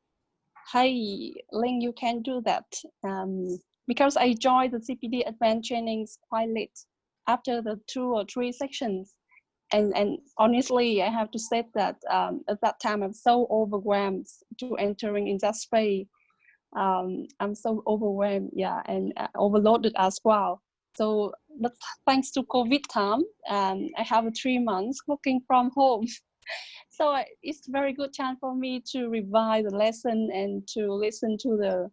hey, Linh, you can do that. Because I joined the CPD advanced trainings quite late, after the 2 or 3 sections. And honestly, I have to say that at that time, I'm so overwhelmed to entering in that space. I'm so overwhelmed, yeah, and overloaded as well. So, but thanks to COVID time, I have 3 months working from home. So it's a very good chance for me to revise the lesson and to listen to the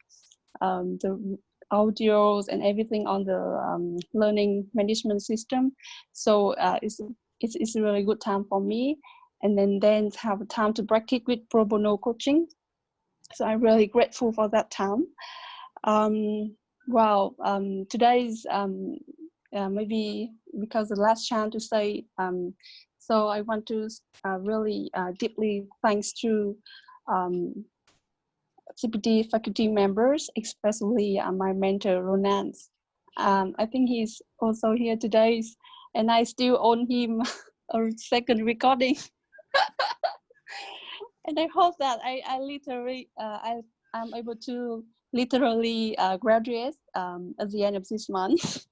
audios and everything on the learning management system. So it's a really good time for me. And then have time to practice with pro bono coaching. So I'm really grateful for that time. Wow, today's maybe because the last chance to say, so I want to really deeply thanks to CPD faculty members, especially my mentor Ronan. I think he's also here today, and I still own him a second recording. And I hope that I literally I'm able to literally graduate at the end of this month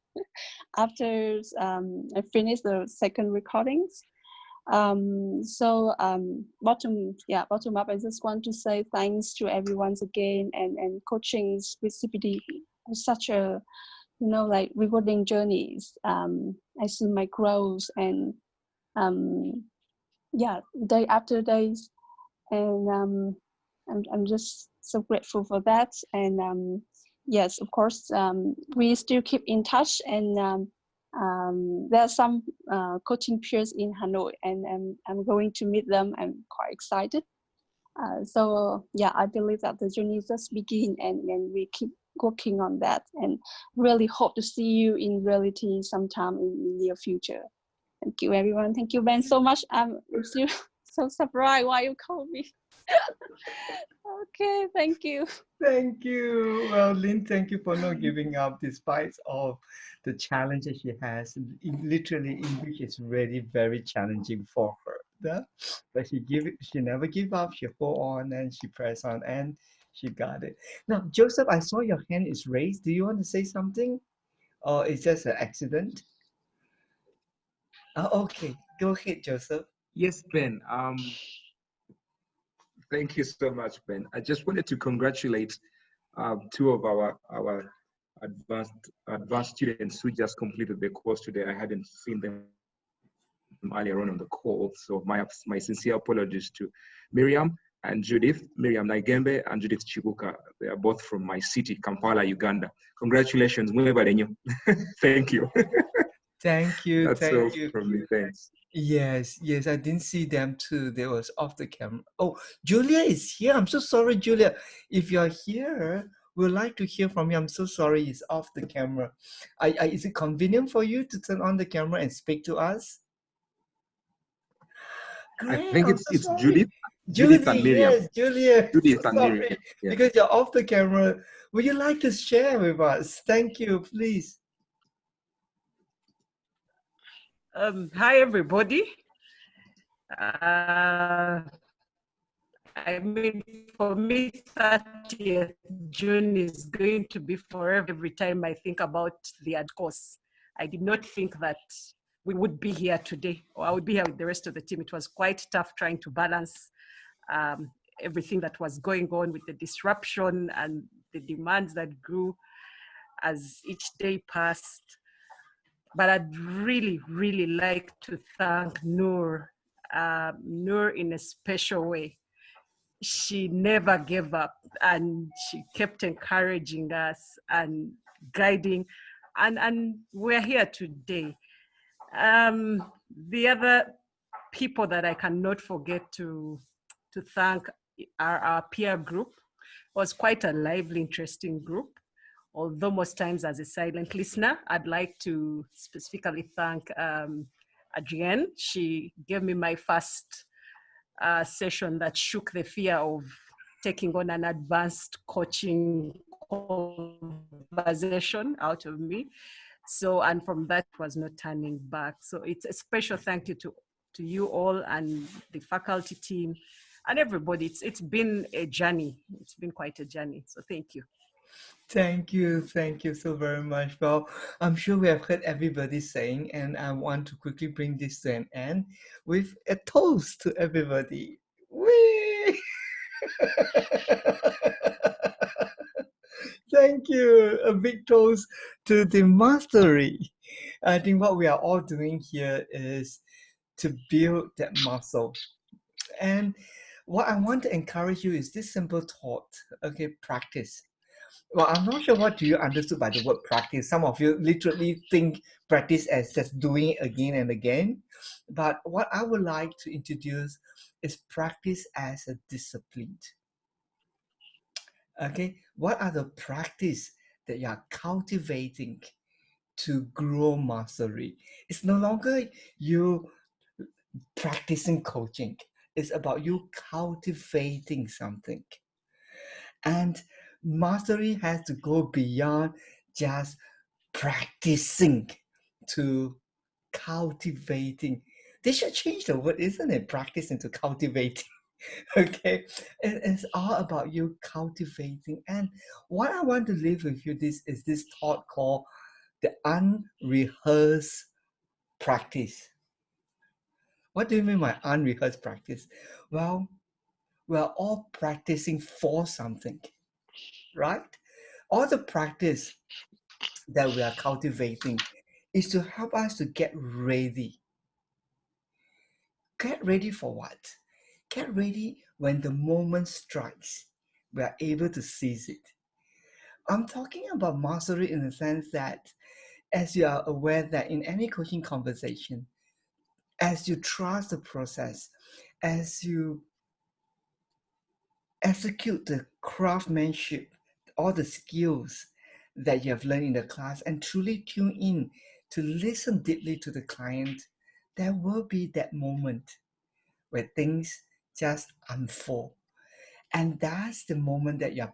after I finish the second recordings. Bottom up, I just want to say thanks to everyone again, and coaching with CPD was such a like rewarding journeys. I see my growth and day after days, and I'm just so grateful for that. And yes, of course, we still keep in touch, and there are some coaching peers in Hanoi, and I'm going to meet them. I'm quite excited. I believe that the journey just begin, and we keep working on that, and really hope to see you in reality sometime in the near future. Thank you, everyone. Thank you, Ben, so much. I'm still so surprised why you called me. Okay, thank you. Thank you. Well, Lynn, thank you for not giving up despite of the challenges she has, literally English is really very challenging for her. Yeah? But she never give up, she hold on and she press on and she got it. Now, Joseph, I saw your hand is raised. Do you want to say something? Or is just an accident? Okay, go ahead, Joseph. Yes, Ben. Thank you so much, Ben. I just wanted to congratulate two of our advanced students who just completed the course today. I hadn't seen them earlier on the call, so my sincere apologies to Miriam and Judith, Miriam Naigembe and Judith Chibuka. They are both from my city, Kampala, Uganda. Congratulations, thank you. Thank you. That's thank all you. from me. Thanks. Yes, I didn't see them too. They was off the camera. Oh, Julia is here. I'm so sorry, Julia. If you're here, we'd like to hear from you. I'm so sorry, it's off the camera. Is it convenient for you to turn on the camera and speak to us? I Great, think I'm it's so sorry. Judith. Judith and Miriam. yes, Julia. Judith So and sorry, Miriam. Yeah. because you're off the camera. Would you like to share with us? Thank you, please. Hi, everybody. I mean, for me, 30th June is going to be forever. Every time I think about the ad course, I did not think that we would be here today, or I would be here with the rest of the team. It was quite tough trying to balance everything that was going on with the disruption and the demands that grew as each day passed. But I'd really, really like to thank Noor, Noor in a special way. She never gave up, and she kept encouraging us and guiding, and we're here today. The other people that I cannot forget to thank are our peer group. It was quite a lively, interesting group. Although most times as a silent listener, I'd like to specifically thank Adrienne. She gave me my first session that shook the fear of taking on an advanced coaching conversation out of me. So, and from that was not turning back. So it's a special thank you to you all and the faculty team and everybody. It's been a journey. It's been quite a journey. So thank you. Thank you so very much. Well, I'm sure we have heard everybody saying, and I want to quickly bring this to an end with a toast to everybody. Whee! Thank you. A big toast to the mastery. I think what we are all doing here is to build that muscle. And what I want to encourage you is this simple thought, okay, practice. Well, I'm not sure what do you understood by the word practice. Some of you literally think practice as just doing it again and again. But what I would like to introduce is practice as a discipline. Okay, what are the practice that you are cultivating to grow mastery? It's no longer you practicing coaching. It's about you cultivating something. And mastery has to go beyond just practicing to cultivating. They should change the word, isn't it? Practicing to cultivating. Okay, it's all about you cultivating. And what I want to leave with you is this thought called the unrehearsed practice. What do you mean by unrehearsed practice? Well, we're all practicing for something, right? All the practice that we are cultivating is to help us to get ready. Get ready for what? Get ready when the moment strikes. We are able to seize it. I'm talking about mastery in the sense that as you are aware that in any coaching conversation, as you trust the process, as you execute the craftsmanship, all the skills that you have learned in the class and truly tune in to listen deeply to the client, there will be that moment where things just unfold. And that's the moment that you're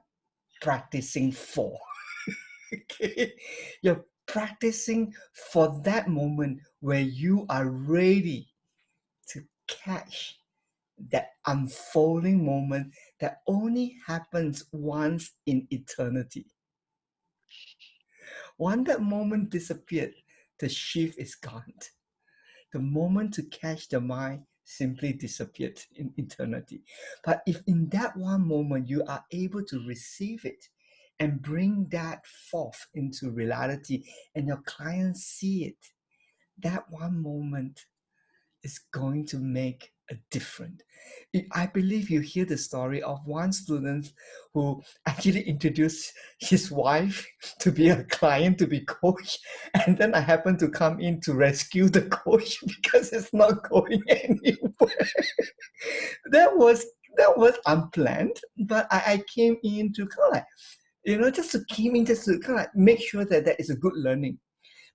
practicing for. Okay? You're practicing for that moment where you are ready to catch that unfolding moment that only happens once in eternity. Once that moment disappeared, the shift is gone. The moment to catch the mind simply disappeared in eternity. But if in that one moment you are able to receive it and bring that forth into reality and your clients see it, that one moment is going to make a difference. I believe you hear the story of one student who actually introduced his wife to be a client, to be coach, and then I happened to come in to rescue the coach because it's not going anywhere. That was unplanned, but I came in to kind of just to kind of like make sure that that is a good learning.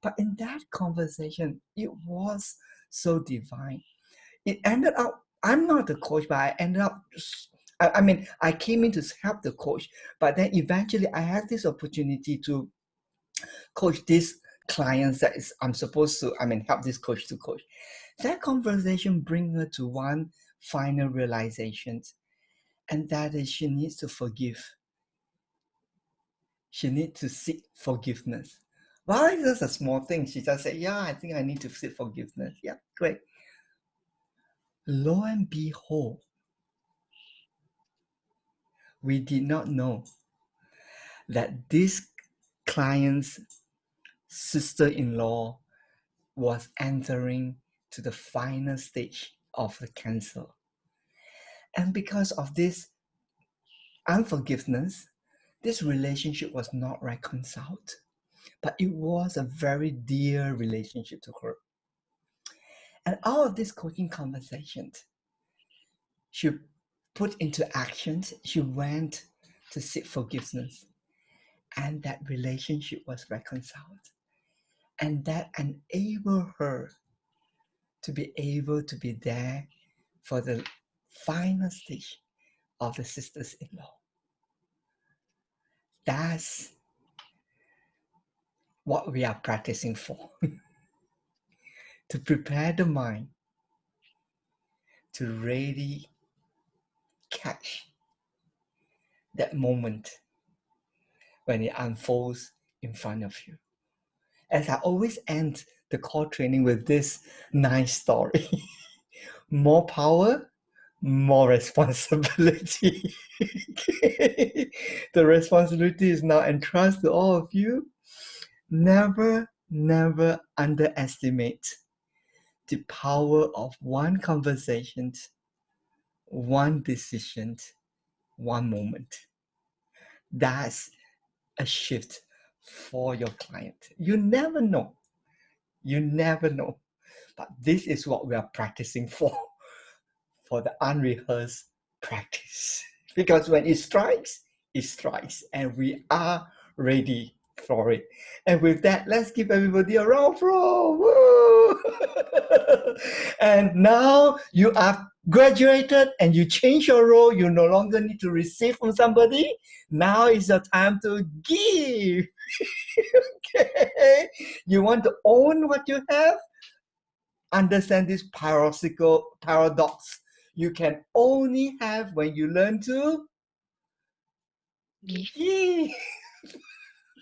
But in that conversation, it was so divine. It ended up, I'm not the coach, but I ended up, I came in to help the coach, but then eventually I had this opportunity to coach these clients that I'm supposed to, help this coach to coach. That conversation brings her to one final realization, and that is she needs to forgive. She needs to seek forgiveness. Well, it's just a small thing. She just said, yeah, I think I need to seek forgiveness. Yeah, great. Lo and behold, we did not know that this client's sister-in-law was entering to the final stage of the cancer. And because of this unforgiveness, this relationship was not reconciled, but it was a very dear relationship to her. And all of these coaching conversations, she put into action. She went to seek forgiveness, and that relationship was reconciled. And that enabled her to be able to be there for the final stage of the sisters-in-law. That's what we are practicing for. To prepare the mind to really catch that moment when it unfolds in front of you. As I always end the core training with this nice story. More power, more responsibility. The responsibility is now entrusted to all of you. Never, never underestimate the power of one conversation, one decision, one moment. That's a shift for your client. You never know. You never know. But this is what we are practicing for the unrehearsed practice. Because when it strikes, and we are ready for it. And with that, let's give everybody a round of applause. Woo! And now you are graduated and you change your role. You no longer need to receive from somebody. Now is your time to give. Okay. You want to own what you have? Understand this paradox. You can only have when you learn to give.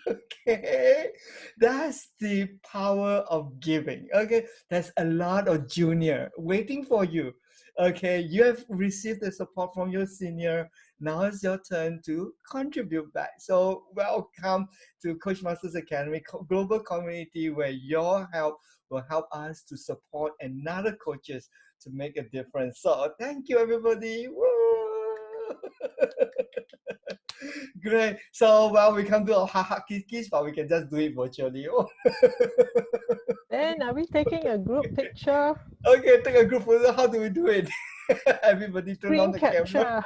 Okay, that's the power of giving. Okay, there's a lot of junior waiting for you. Okay, you have received the support from your senior. Now it's your turn to contribute back. So welcome to Coach Masters Academy global community, where your help will help us to support another coaches to make a difference. So thank you, everybody. Woo! Great. So, well, we can't do a ha kiss, but we can just do it virtually. Ben, are we taking a group picture? Okay, take a group photo. How do we do it? Everybody turn on the Capture. camera.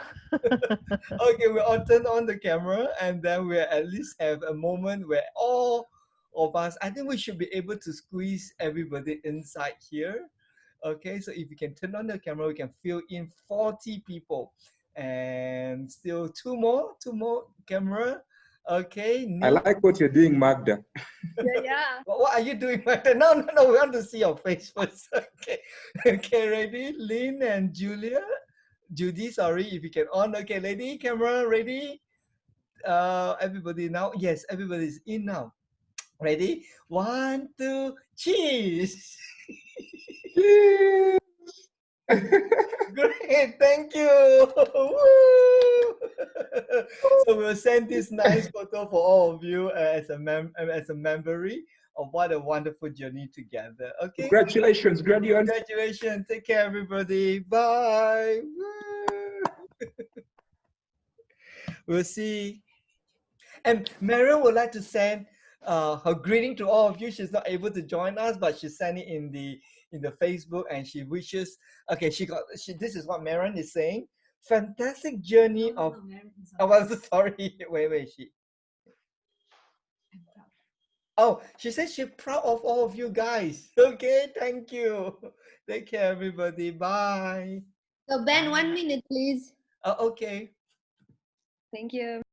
Okay, we all turn on the camera, and then we'll at least have a moment where all of us, I think we should be able to squeeze everybody inside here. Okay, so if you can turn on the camera, we can fill in 40 people. And still two more camera. Okay. I like what you're doing, Magda. Yeah. What are you doing, Magda? No, we want to see your face first. Okay. Okay, ready? Lynn and Judy, sorry, if you can on. Okay, lady, camera, ready? Everybody now? Yes, everybody's in now. Ready? 1, 2, cheese! Great, thank you. Woo! So we'll send this nice photo for all of you as a memory of what a wonderful journey together. Okay. Congratulations, graduates. Congratulations. Take care, everybody. Bye. We'll see. And Marion would like to send her greeting to all of you. She's not able to join us, but she sent it in the Facebook, and she wishes. Okay, this is what Marion is saying. Fantastic journey of. Sorry. Wait. She says she's proud of all of you guys. Okay, thank you. Take care, everybody. Bye. So Ben, 1 minute, please. Okay. Thank you.